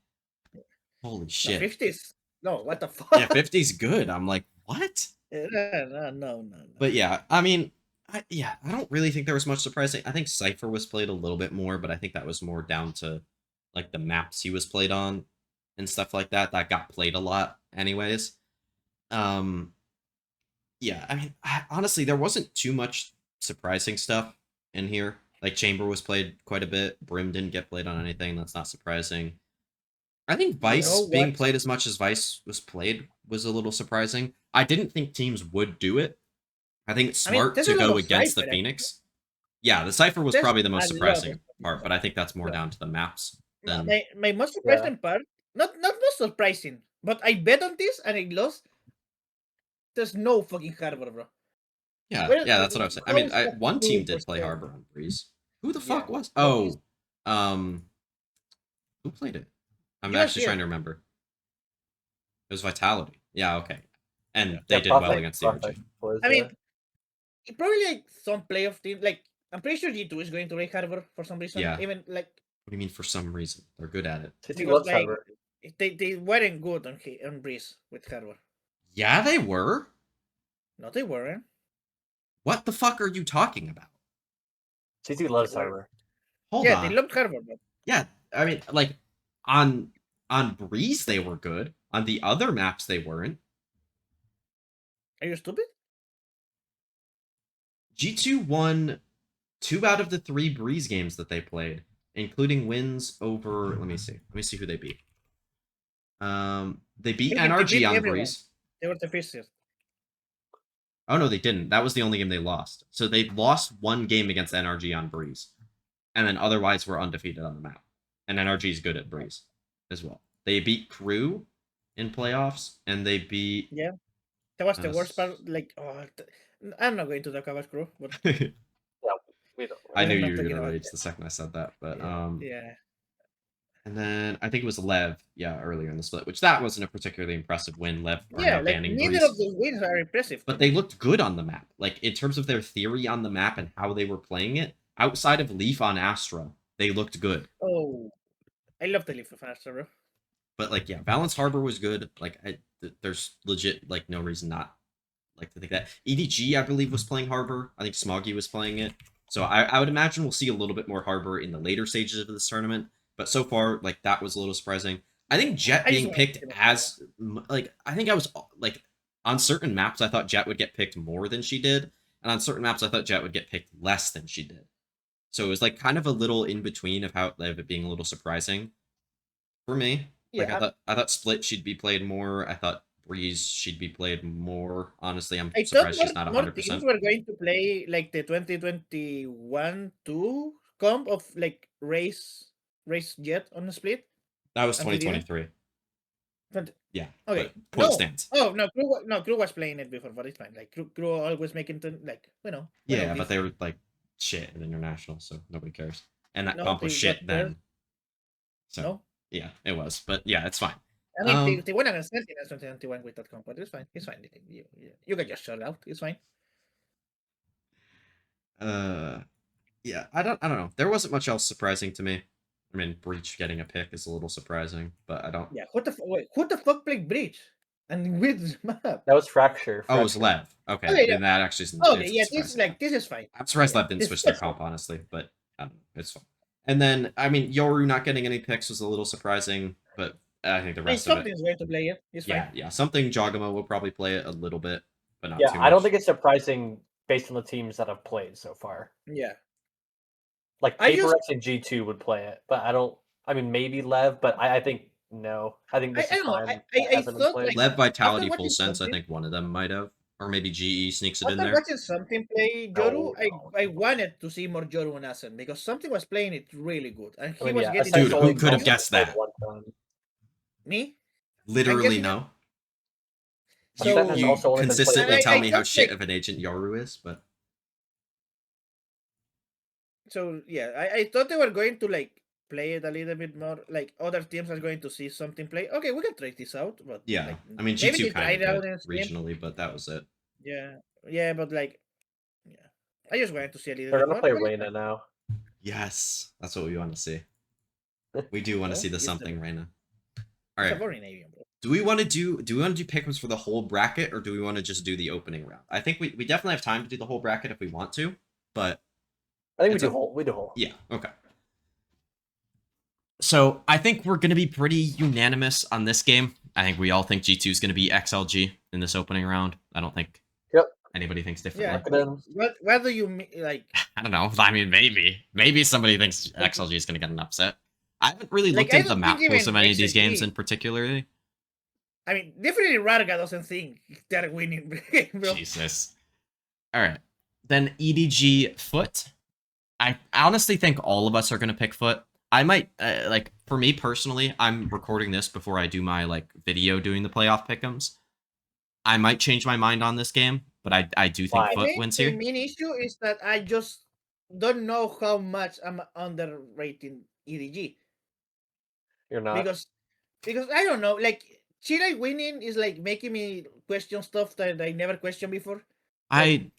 Holy No, shit. 50 is No, what the fuck? Yeah, 50's good. I'm like, what? No. But yeah, I mean, I don't really think there was much surprising. I think Cypher was played a little bit more, but I think that was more down to like the maps he was played on and stuff like that. That got played a lot, anyways. Yeah, I mean, honestly, there wasn't too much surprising stuff in here. Like Chamber was played quite a bit. Brim didn't get played on anything. That's not surprising. I think Vice know being what? played as much as Vice was played was a little surprising. I didn't think teams would do it. I think it's I mean, smart there's to a lot go of against the Cypher, Phoenix. Yeah, the Cypher was There's probably the a most lot surprising of part, but I think that's more Yeah. down to the maps than. My most surprising part, not most surprising, but I bet on this and I lost. There's no fucking harbor, bro. Yeah, Where- yeah, that's what I was saying. I how mean, is that one team 2%? did play Harbor on Breeze. Who the Yeah, fuck was? but Oh, he's- who played it? I'm You guys actually see trying it. to remember. It was Vitality. Yeah, okay. And Yeah, they did well Prophet- against the Prophet RG. was, I mean, probably like some playoff team. Like I'm pretty sure G2 is going to play harbor for some reason. Yeah. Even like What do you mean for some reason? They're good at it. City because loves like Harbor. they weren't good on Breeze with harbor. Yeah, they were. No, they weren't. What the fuck are you talking about? City loves Where- Harbor. Hold Yeah, on. they loved harbor, but Yeah, I mean, like on Breeze they were good. On the other maps they weren't. are you stupid? G2 won 2 out of the 3 Breeze games that they played, including wins over. Let me see. Let me see who they beat. They beat They beat NRG on everyone. Breeze. They were the fiercest. Oh no, they didn't. That was the only game they lost. So they lost 1 game against NRG on Breeze, and then otherwise were undefeated on the map. And NRG is good at Breeze as well. They beat Crew in playoffs, and they beat. Yeah, that was the Uh, worst part. Like, I'm not going to talk about crew, but We don't. I I'm knew not you were talking gonna about rage the second I said that, but yeah. and then I think it was Lev, yeah, earlier in the split, which that wasn't a particularly impressive win. Lev are Yeah, now like banning neither Breeze, of those wins are impressive. but they looked good on the map. Like in terms of their theory on the map and how they were playing it, outside of Leaf on Astra, they looked good. Oh, I love the Leaf of Astra, bro. But like, yeah, Valence Harbor was good. Like, there's legit like no reason not like to think that EDG I believe was playing Harbor. I think Smoggy was playing it. So I would imagine we'll see a little bit more Harbor in the later stages of this tournament. But so far, like that was a little surprising. I think Jet I just being wanted picked to know. as like I think I was like on certain maps I thought Jet would get picked more than she did, and on certain maps I thought Jet would get picked less than she did. So it was like kind of a little in between of it being a little surprising for me. Like Yeah, I thought Split she'd be played more. I thought Breeze she'd be played more. Honestly, I'm I thought surprised she's not more 100%. teams were going to play like the 2021-2 comp of like race Jet on the split. That was and he didn't? 2023. Yeah. Okay. But point No. stands. Oh no, Crew was playing it before, but it's fine. Like Crew always making like we know. Yeah, but they were like shit in international, so nobody cares. And that comp was they shit got there. then. So No, yeah, it was. But yeah, it's fine. I mean Um, they won against Sentinels 2021 with that comp, but it's fine. It's fine. You can just shut out. It's fine. Yeah, I don't know. There wasn't much else surprising to me. I mean, Breach getting a pick is a little surprising, but I don't. Yeah. Who the fuck played Breach? And with this map? That was Fracture. Oh, it was Fracture. Lev. Okay, Okay, then that actually isn't. Okay, it's yeah, surprising. this is fine. I'm surprised yeah, Lev didn't this switch their is comp, honestly, but I don't know. It's fine. And then, I mean, Yoru not getting any picks was a little surprising, but I think the I mean, rest of it. something's going to play it. It's fine. Yeah. Something Jogamo will probably play it a little bit, but not Yeah, too I don't much. think it's surprising based on the teams that have played so far. Yeah. Like I Paper just- X and G2 would play it, but I don't. I mean, maybe Lev, but I think no. I think this I is don't know, time. I that hasn't been thought, played. like, Lev Vitality after full watching sense, I something- think one of them might have. Or maybe GE sneaks it in After there. watching something play Joru, No. I wanted to see more Joru on Asen because something was playing it really good. And he I mean, was yeah, getting Dude, Ascent's who only- could have only guessed played that? one time. me. Literally guessing no. So Ascent has You also only been played consistently I- tell I me how thought, shit like- of an agent Yoru is, but So yeah, I thought they were going to like play it a little bit more. Like other teams are going to see something play. Okay, we can try this out, but yeah. like, I mean, maybe G2 they kind tried of it out did in stream. regionally, but that was it. Yeah, but like, yeah, I just wanted to see a little They're bit gonna more. play but it's Reyna now. Yes, that's what we want to see. We do want to No, see the it's the- something, Reina. All It's a right. boring avian, bro. Do we want to do Pickems for the whole bracket, or do we want to just do the opening round? I think we definitely have time to do the whole bracket if we want to, but I think we It's do a- whole. We do whole. yeah, okay. So I think we're gonna be pretty unanimous on this game. I think we all think G2 is gonna be XLG in this opening round. I don't think Yep. anybody thinks Yeah. differently. And then What do you mean? Like, I don't know. I mean, maybe somebody thinks XLG is gonna get an upset. I haven't really Like, looked I into the don't map think pools of even any of these games XLG in particular. I mean, definitely Radga doesn't think they're winning, bro. Jesus. All right. Then EDG Foot. I honestly think all of us are going to pick Foot. I might, like, for me personally, I'm recording this before I do my, like, video doing the playoff pick'ems. I might change my mind on this game, but I do think Why? Foot wins here. The main issue is that I just don't know how much I'm underrating EDG you're not. because I don't know. Like, Chile winning is like making me question stuff that I never questioned before. I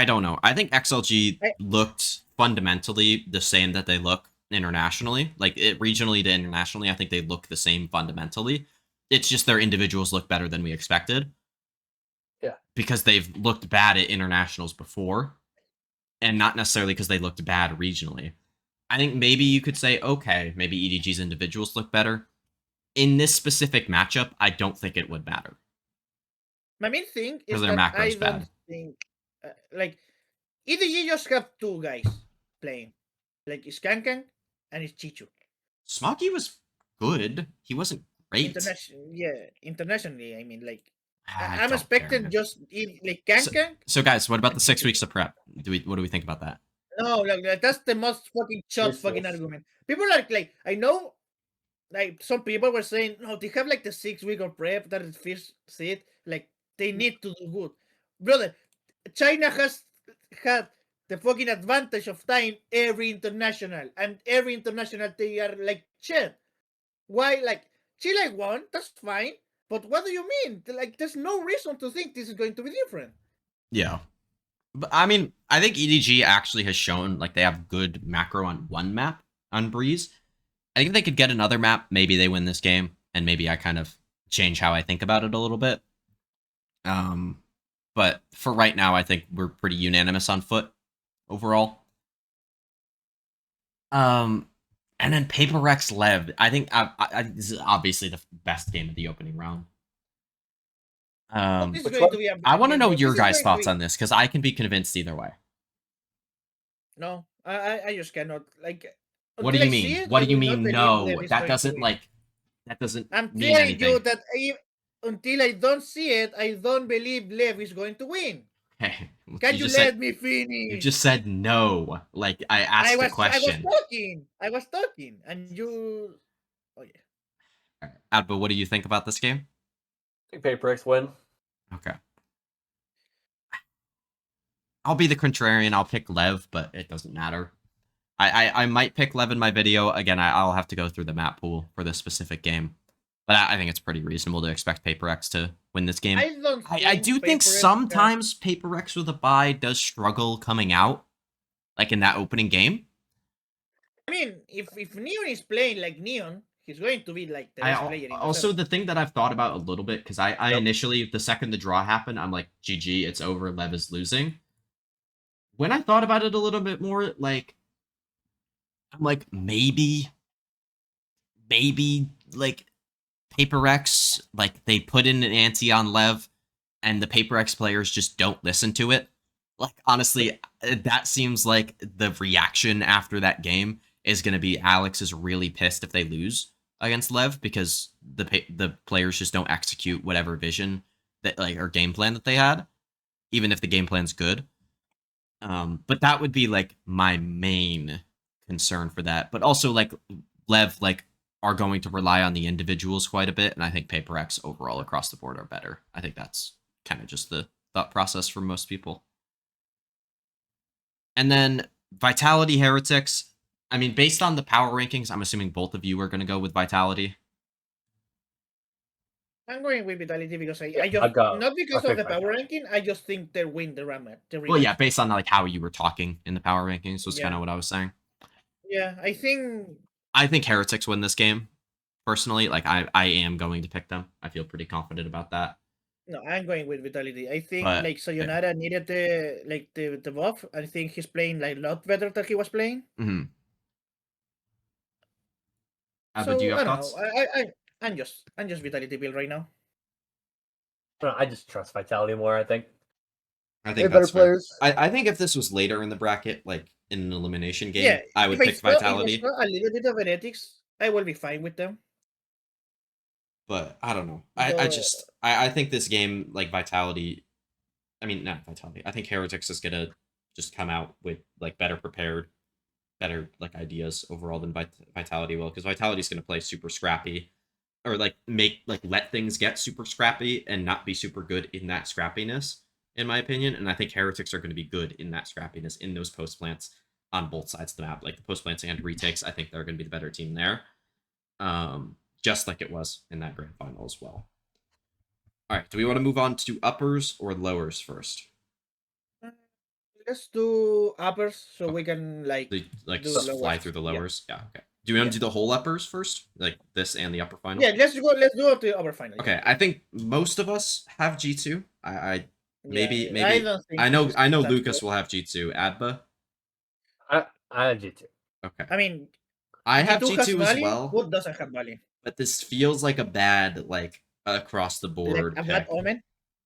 don't know. I think XLG I- looked fundamentally the same that they look internationally. Like, regionally to internationally, I think they look the same fundamentally. It's just their individuals look better than we expected. Yeah. Because they've looked bad at internationals before, and not necessarily because they looked bad regionally. I think maybe you could say, okay, maybe EDG's individuals look better. In this specific matchup, I don't think it would matter. My main thing is Because their that macro's I don't bad. think like EDG just have two guys playing, like Skankan and it's Chichu. Smoky was good. He wasn't great. Internationally, I mean, like I I'm don't expecting care. just like Kankan. So guys, what about the and 6 Chichu. weeks of prep? What do we think about that? No, like that's the most fucking shot Useless. fucking argument. People are like I know, like some people were saying, no, they have like the 6 week of prep that is first seed. Like they need to do good, brother. China has had the fucking advantage of time every international, and every international they are like shit. Why, like Chile won? That's fine, but what do you mean? Like, there's no reason to think this is going to be different. Yeah. But I mean, I think EDG actually has shown like they have good macro on one map on Breeze. I think if they could get another map, maybe they win this game, and maybe I kind of change how I think about it a little bit. But for right now, I think we're pretty unanimous on Foot overall. And then Paper Rex Lev. I think this is obviously the best game of the opening round. This is which going to be a I want to game, know bro. your This is guys' going to thoughts be- on this because I can be convinced either way. No, I just cannot. Like, What do until you I see mean? it, What I do you will not mean? believe No, Lev is that going to doesn't win. like that doesn't I'm mean telling anything. you that until I don't see it, I don't believe Lev is going to win. Okay, Can you just let said, me finish? you just said no. Like I asked a question. I was talking, and you. Oh yeah. All right. Adba, what do you think about this game? I think Paper X win. Okay. I'll be the contrarian. I'll pick Lev, but it doesn't matter. I might pick Lev in my video. Again, I'll have to go through the map pool for this specific game. But I think it's pretty reasonable to expect Paper X to win this game. I do think sometimes Paper X with a bye does struggle coming out, like in that opening game. I mean, if Neon is playing like Neon, he's going to be like the best player in the Also, server. the thing that I've thought about a little bit, because I initially, the second the draw happened, I'm like, GG, it's over, Lev is losing. When I thought about it a little bit more, like, I'm like, maybe, like, Paper X, like, they put in an ante on Lev, and the Paper X players just don't listen to it. Like, honestly, that seems like the reaction after that game is going to be Alex is really pissed if they lose against Lev because the players just don't execute whatever vision that like or game plan that they had, even if the game plan's good. But that would be like my main concern for that. But also like Lev like are going to rely on the individuals quite a bit, and I think Paper X overall across the board are better. I think that's kind of just the thought process for most people. And then Vitality Heretics. I mean, based on the power rankings, I'm assuming both of you are going to go with Vitality. I'm going with Vitality because I just not because I of pick the power Vitality. ranking. I just think they win the rematch. Well, yeah, based on like how you were talking in the power rankings was Yeah. kind of what I was saying. Yeah, I think Heretics win this game personally. Like I am going to pick them. I feel pretty confident about that. No, I'm going with Vitality. I think But, like Sayonara needed the buff. I think he's playing like a lot better than he was playing. Mm-hmm. So Do you I have don't thoughts? know. I'm just Vitality build right now. I just trust Vitality more. I think. I They think have that's better fair. players. I think if this was later in the bracket, like in an elimination game, Yeah, I would if pick If I Vitality. saw a little bit of Heretics, I will be fine with them. But I don't know. But I think this game, like Vitality, I mean not Vitality. I think Heretics is gonna just come out with like better prepared, better like ideas overall than Vitality will, because Vitality is gonna play super scrappy, or like let things get super scrappy and not be super good in that scrappiness, in my opinion. And I think Heretics are going to be good in that scrappiness in those post plants on both sides of the map, like the post plants and retakes. I think they're going to be the better team there, just like it was in that grand final as well. All right, do we want to move on to uppers or lowers first? let's do uppers so we can like Like do fly lowers. through the lowers. Yeah. Okay. Do we want to do the whole uppers first, like this and the upper final? Yeah, let's do it to upper final. Okay, I think most of us have G2. Maybe I don't think I know that's Lucas good. will have G2. Adba. I have G2. Okay. I mean, I have G2 has G2 as value. well, What doesn't have value? but this feels like a bad like across the Like board a bad pick. omen.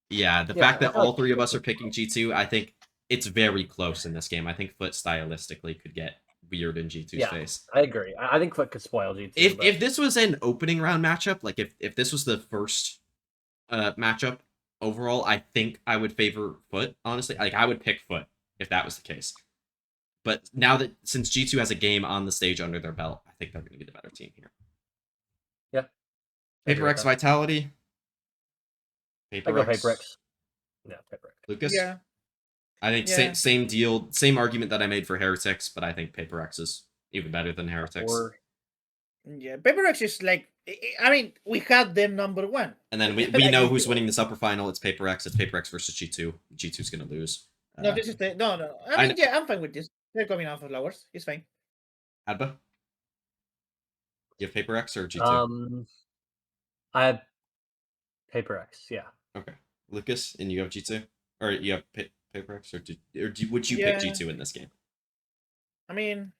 Yeah, the Yeah, fact that I feel all like three of G2 us are picking G2, I think it's very close in this game. I think Foot stylistically could get weird in G2's Yeah. face. I agree. I think Foot could spoil G2. If this was an opening round matchup, like if this was the first matchup overall, I think I would favor Foot, honestly. Like I would pick Foot if that was the case. But now that since G2 has a game on the stage under their belt, I think they're going to be the better team here. Yeah. Paper X Vitality. I go Paper X. Yeah, Paper X. Lucas? Yeah. I think same deal, same argument that I made for Heretics, but I think Paper X is even better than Heretics. Yeah, Paper X is like, I mean, we had them number one. And then we Like, know who's winning this upper final. It's Paper X. It's Paper X versus G2. G2's going to lose. No, this is no. I mean, yeah, I'm fine with this. They're coming off of lowers. It's fine. Adba? You have Paper X or G2? I have Paper X, yeah. Okay. Lucas, and you have G2? Or you have Paper X? Would you pick G2 in this game? I mean,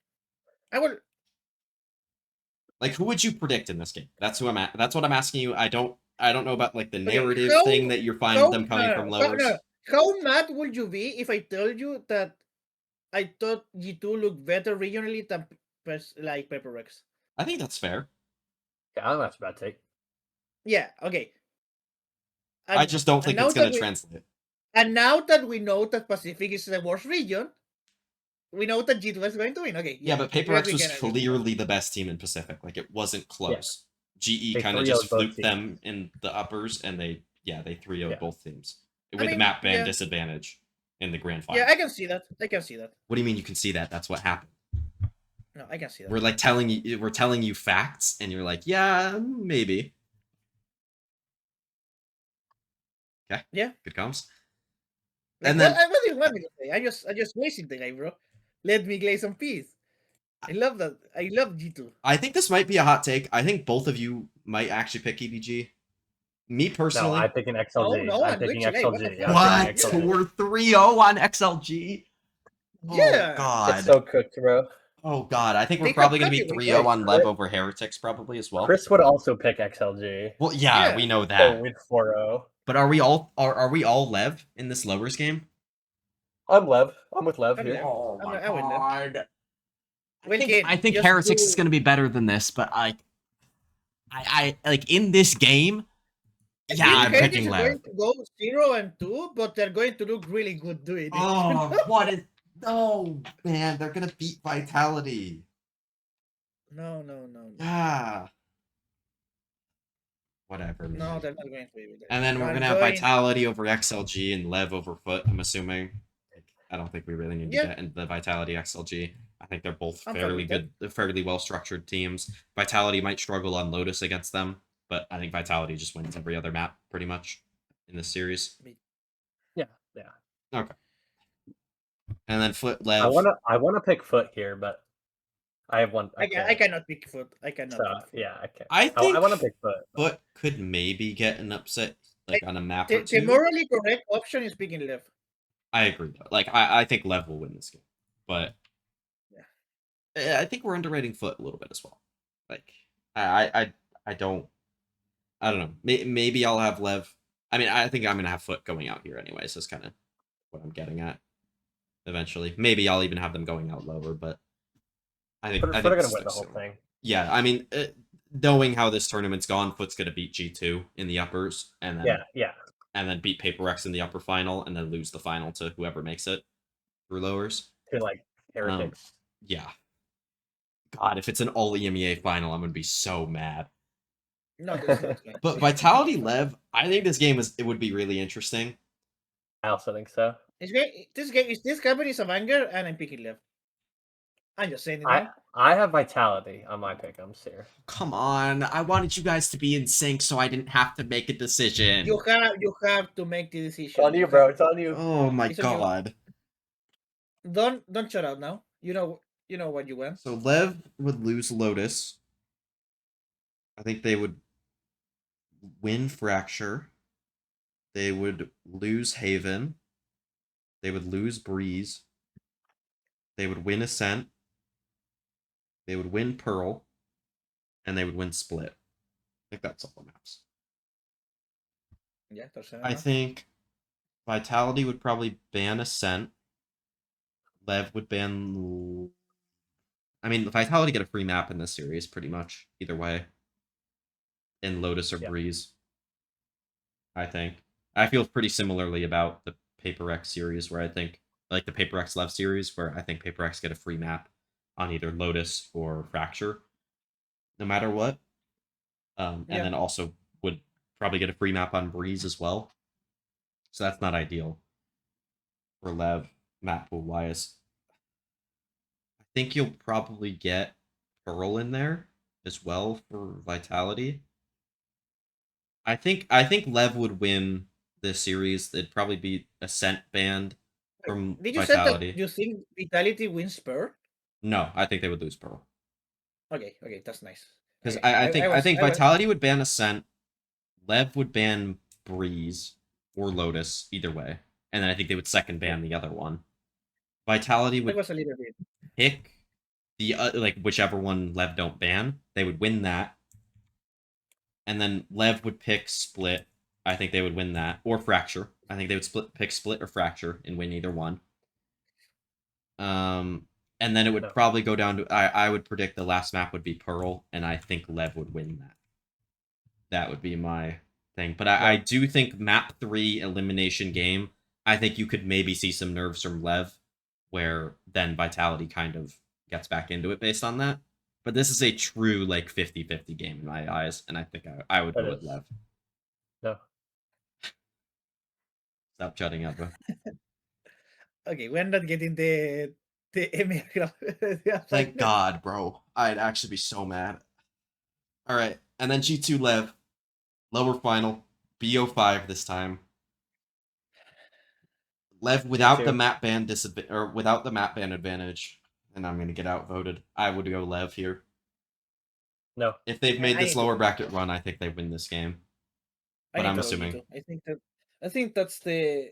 I would. Like, who would you predict in this game? That's who I'm at. That's what I'm asking you. I don't know about like the Okay, narrative thing that you're fine with them coming from lowers. How mad would you be if I told you that I thought G2 looked better regionally than like Paper X? I think that's fair. Yeah, I don't know if that's a bad take. Yeah, okay. I just don't think it's going to translate. And now that we know that Pacific is the worst region, we know that G2 is going to win. Okay. Yeah, but Paper X was clearly the best team in Pacific. Like, it wasn't close. Yeah. GE kind of just fluked them in the uppers, and they 3-0'd both teams. With the map ban disadvantage in the grand final. Yeah, I can see that. What do you mean you can see that? That's what happened. No, I can see that. We're like telling you facts, and you're like, yeah, maybe. Okay. Yeah. Good comms. Like, and then what do you want me to say? I just wasted the guy, bro. Let me glaze some peace. I love that. I love G2. I think this might be a hot take. I think both of you might actually pick EBG. Me personally, no, I'm picking XLG. No, I'm picking XLG. What? We're 3-0 on XLG? Yeah. Oh, God. It's so cooked, bro. Oh, God. I think we're probably going to be 3-0 on Lev over Heretics, probably, as well. Chris would also pick XLG. Well, yeah. We know that. So with 4-0. But are we all Lev in this lowers game? I'm Lev. I'm with Lev here. Oh, my God. I think Heretics is going to be better than this, but I like in this game. Yeah, I'm picking Lev. Going to go 0-2, but they're going to look really good doing it. Oh, what is? Oh man, they're gonna beat Vitality. No. Yeah. Whatever. Man. No, they're not going to be with that. And then we're gonna have Vitality over XLG and Lev over Foot. I'm assuming. I don't think we really need to get into the Vitality XLG. I think they're both fairly good, fairly well structured teams. Vitality might struggle on Lotus against them, but I think Vitality just wins every other map pretty much in this series. Yeah. Okay. And then Foot Lev. I wanna pick Foot here, but I have one. I cannot pick foot. I cannot. So, pick foot. yeah, I can't. I think I want to pick foot. Foot could maybe get an upset like on a map or The two. morally correct option is picking left. I agree though. Like I think Lev will win this game, but Yeah. I think we're underrating Foot a little bit as well. Like I don't know. Maybe I'll have Lev. I mean, I think I'm gonna have Foot going out here anyway. So that's kind of what I'm getting at. Eventually, maybe I'll even have them going out lower, but I think Foot I are think gonna this win the sticks whole to 'em. thing. Yeah, I mean, knowing how this tournament's gone, Foot's gonna beat G2 in the uppers, and then Yeah. and then beat Paper X in the upper final, and then lose the final to whoever makes it through lowers. To like heretics. Yeah. God, if it's an all EMEA final, I'm gonna be so mad. No, this is fine. But Vitality Lev, I think this game it would be really interesting. I also think so. This company is a banger, and I'm picking left. I'm just saying it now. I have Vitality on my Pickems here. Come on, I wanted you guys to be in sync so I didn't have to make a decision. You have to make the decision. It's on you, bro. It's on you. Oh my It's on you. god. Don't shut up now. You know what you want. So Lev would lose Lotus. I think they would win Fracture. They would lose Haven. They would lose Breeze. They would win Ascent. They would win Pearl. And they would win Split. I think that's all the maps. Yeah, that's I think Vitality would probably ban Ascent. Lev would ban... I mean, Vitality get a free map in this series, pretty much. Either way. In Lotus or Breeze. I think. I feel pretty similarly about the Paper X series, where I think, like the Paper X Lev series, where I think Paper X get a free map on either Lotus or Fracture, no matter what. And then also would probably get a free map on Breeze as well. So that's not ideal for Lev map pool wise. I think you'll probably get Pearl in there as well for Vitality. I think Lev would win this series. It'd probably be Ascent banned from Did you Vitality. say that you think Vitality wins Pearl? No, I think they would lose Pearl. Okay, that's nice. Because Okay, I think Vitality would ban Ascent, Lev would ban Breeze or Lotus, either way, and then I think they would second ban the other one. Vitality That would was a little bit. pick the like whichever one Lev don't ban. They would win that, and then Lev would pick Split. I think they would win that, or Fracture. I think they would pick Split or Fracture and win either one. And then it would probably go down to I would predict the last map would be Pearl, and I think Lev would win that. That would be my thing. But I do think map 3 elimination game, I think you could maybe see some nerves from Lev, where then Vitality kind of gets back into it based on that. But this is a true like 50-50 game in my eyes, and I think I would go with Lev. No. Stop shutting up, bro. Okay, we're not getting the email. Thank God, bro. I'd actually be so mad. All right, and then G2 Lev, lower final, BO5 this time. Lev without the map ban without the map ban advantage, and I'm gonna get outvoted. I would go Lev here. No. If they've made this lower bracket run, I think they win this game. But I'm assuming. I think that's the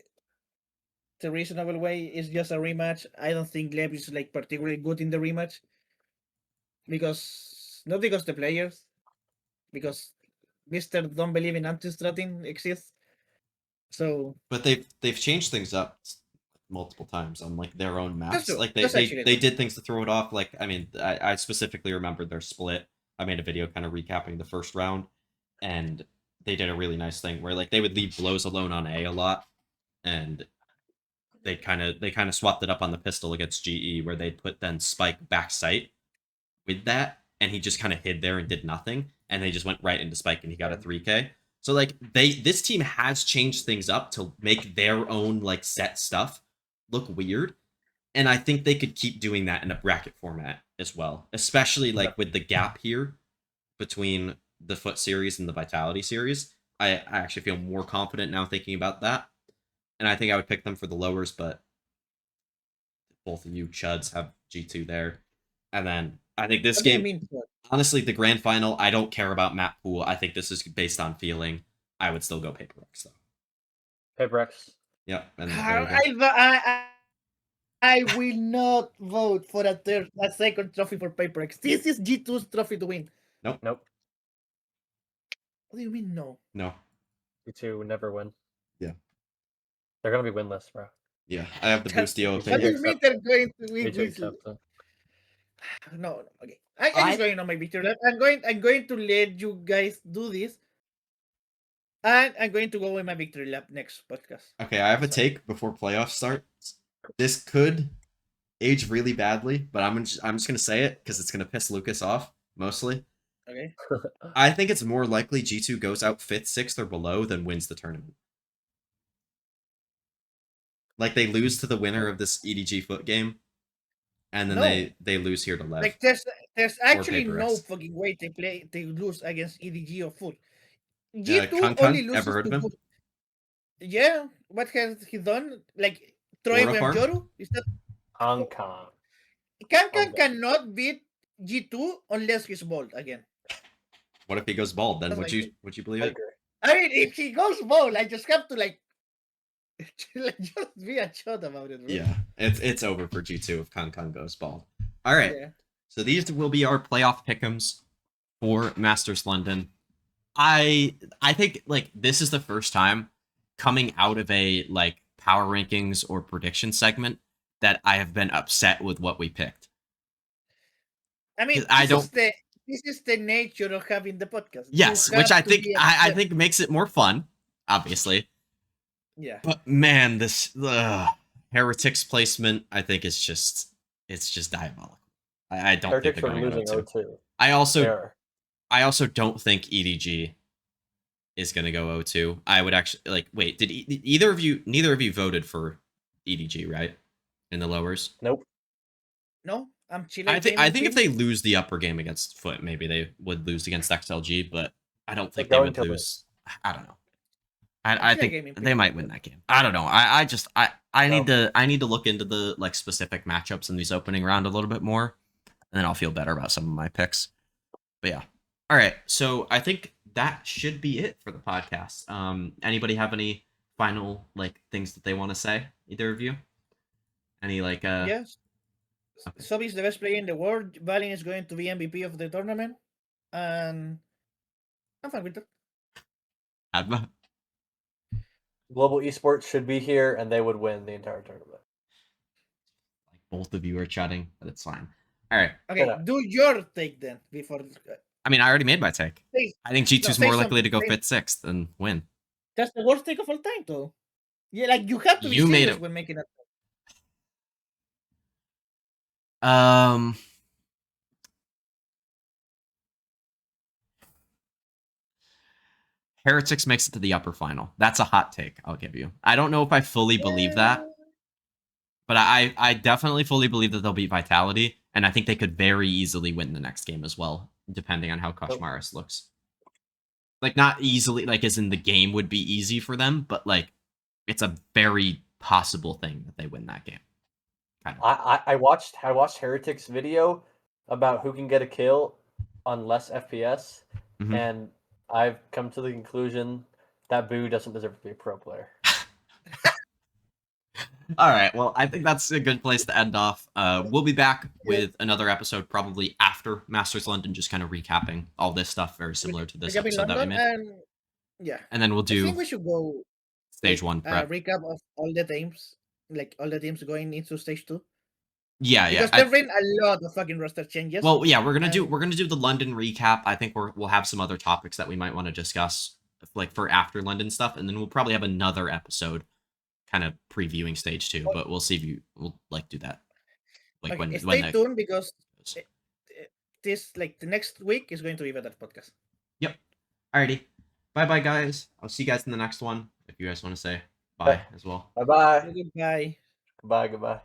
reasonable way. Is just a rematch. I don't think Lev is like particularly good in the rematch because not because the players, because Mister don't believe in anti-strutting exists. So, but they've changed things up multiple times on like their own maps. Like they did things to throw it off. Like I mean, I specifically remember their split. I made a video kind of recapping the first round, and they did a really nice thing where like they would leave blows alone on A lot, and they kind of swapped it up on the pistol against GE where they'd put then Spike back sight with that, and he just kind of hid there and did nothing, and they just went right into Spike and he got a 3K. So like this team has changed things up to make their own like set stuff look weird, and I think they could keep doing that in a bracket format as well, especially like with the gap here between the Foot series and the Vitality series. I actually feel more confident now thinking about that, and I think I would pick them for the lowers, but both of you chuds have G2 there. And then I think this What do you game, mean? Sir? honestly, the grand final, I don't care about map pool. I think this is based on feeling. I would still go Paper X though. Paper X. Yeah, and there you go. I will not vote for a second trophy for Paper X. This is G2's trophy to win. Nope. What do you mean no? No. You two would never win. Yeah. They're gonna be winless, bro. Yeah, I have the Boostio What do opinion. you mean they're going to win? Me too, Captain. No, okay. I'm just going on my victory lap. I'm going to let you guys do this. And I'm going to go with my victory lap next podcast. Okay, I have a take before playoffs start. This could age really badly, but I'm just gonna say it because it's gonna piss Lucas off mostly. Okay. I think it's more likely G2 goes out 5th, 6th, or below than wins the tournament. Like they lose to the winner of this EDG foot game, and then No. they lose here to Lev. Like there's actually Paper no X. fucking way they lose against EDG or Foot. Yeah, G2 Kun only Kun, loses ever heard to of him? Foot. Yeah, what has he done? Like Troy Aura farm? Yoru? Is that Hong Kong. Kankan Okay. cannot beat G2 unless he's bald again. What if he goes bald? Then That's would like you believe I it? agree. I mean, if he goes bald, I just have to like just be a shot about it. Bro. Yeah, it's over for G2 if Kun Kun goes bald. All right, Yeah. so these will be our playoff pick'ems for Masters London. I think like this is the first time coming out of a like power rankings or prediction segment that I have been upset with what we picked. I mean, 'Cause I this is the nature of having the podcast. Yes, You which have I to think be I upset. think makes it more fun, obviously. Yeah. But man, this Heretics placement I think is just diabolical. I don't think Heretics they're are going losing to 0-2. I also don't think EDG is going to go 0-2. I would actually like wait, did neither of you voted for EDG, right? In the lowers? Nope. No, I'm chilling. I think if they lose the upper game against Foot, maybe they would lose against XLG, but I don't think they going would to lose. I don't know. I Gaming think pick they might win that game. I don't know. I need No. I need to look into the like specific matchups in these opening round a little bit more, and then I'll feel better about some of my picks. But yeah. All right. So I think that should be it for the podcast. Anybody have any final like things that they want to say? Either of you? Any like Yes. Okay. Sobi is the best player in the world. Valin is going to be MVP of the tournament, and I'm fine with that. Adba? Global esports should be here, and they would win the entire tournament. Like both of you are chatting, but it's fine. All right. Okay, Yeah. do your take then before. I mean, I already made my take. Say- I think G2's say more likely to go something. 5th, 6th and win. That's the worst take of all time, though. Yeah, like you have to be You made serious it. when making that. Heretics makes it to the upper final. That's a hot take, I'll give you. I don't know if I fully believe that, but I definitely fully believe that they'll beat Vitality, and I think they could very easily win the next game as well, depending on how Koshmaris looks. Like, not easily, like, as in the game would be easy for them, but, like, it's a very possible thing that they win that game. Kind of. I watched Heretics video about who can get a kill on less FPS, Mhm. and I've come to the conclusion that Boo doesn't deserve to be a pro player. All right, well, I think that's a good place to end off. We'll be back with another episode probably after Masters London, just kind of recapping all this stuff, very similar to this Recap in episode that we London, made. and yeah, And then we'll I think do we should go stage 1 prep. recap of all the teams, like all the teams going into stage 2. Yeah, Because there've been a lot of fucking roster changes. Well, yeah, we're gonna and- do the London recap. I think we'll have some other topics that we might want to discuss, like for after London stuff, and then we'll probably have another episode, kind of previewing stage 2. But we'll see if we'll like do that, like Okay, when stay that tuned because goes. this like the next week is going to be better podcast. Yep. Alrighty. Bye, guys. I'll see you guys in the next one. If you guys want to say bye as well. Bye-bye. Goodbye. Goodbye, goodbye.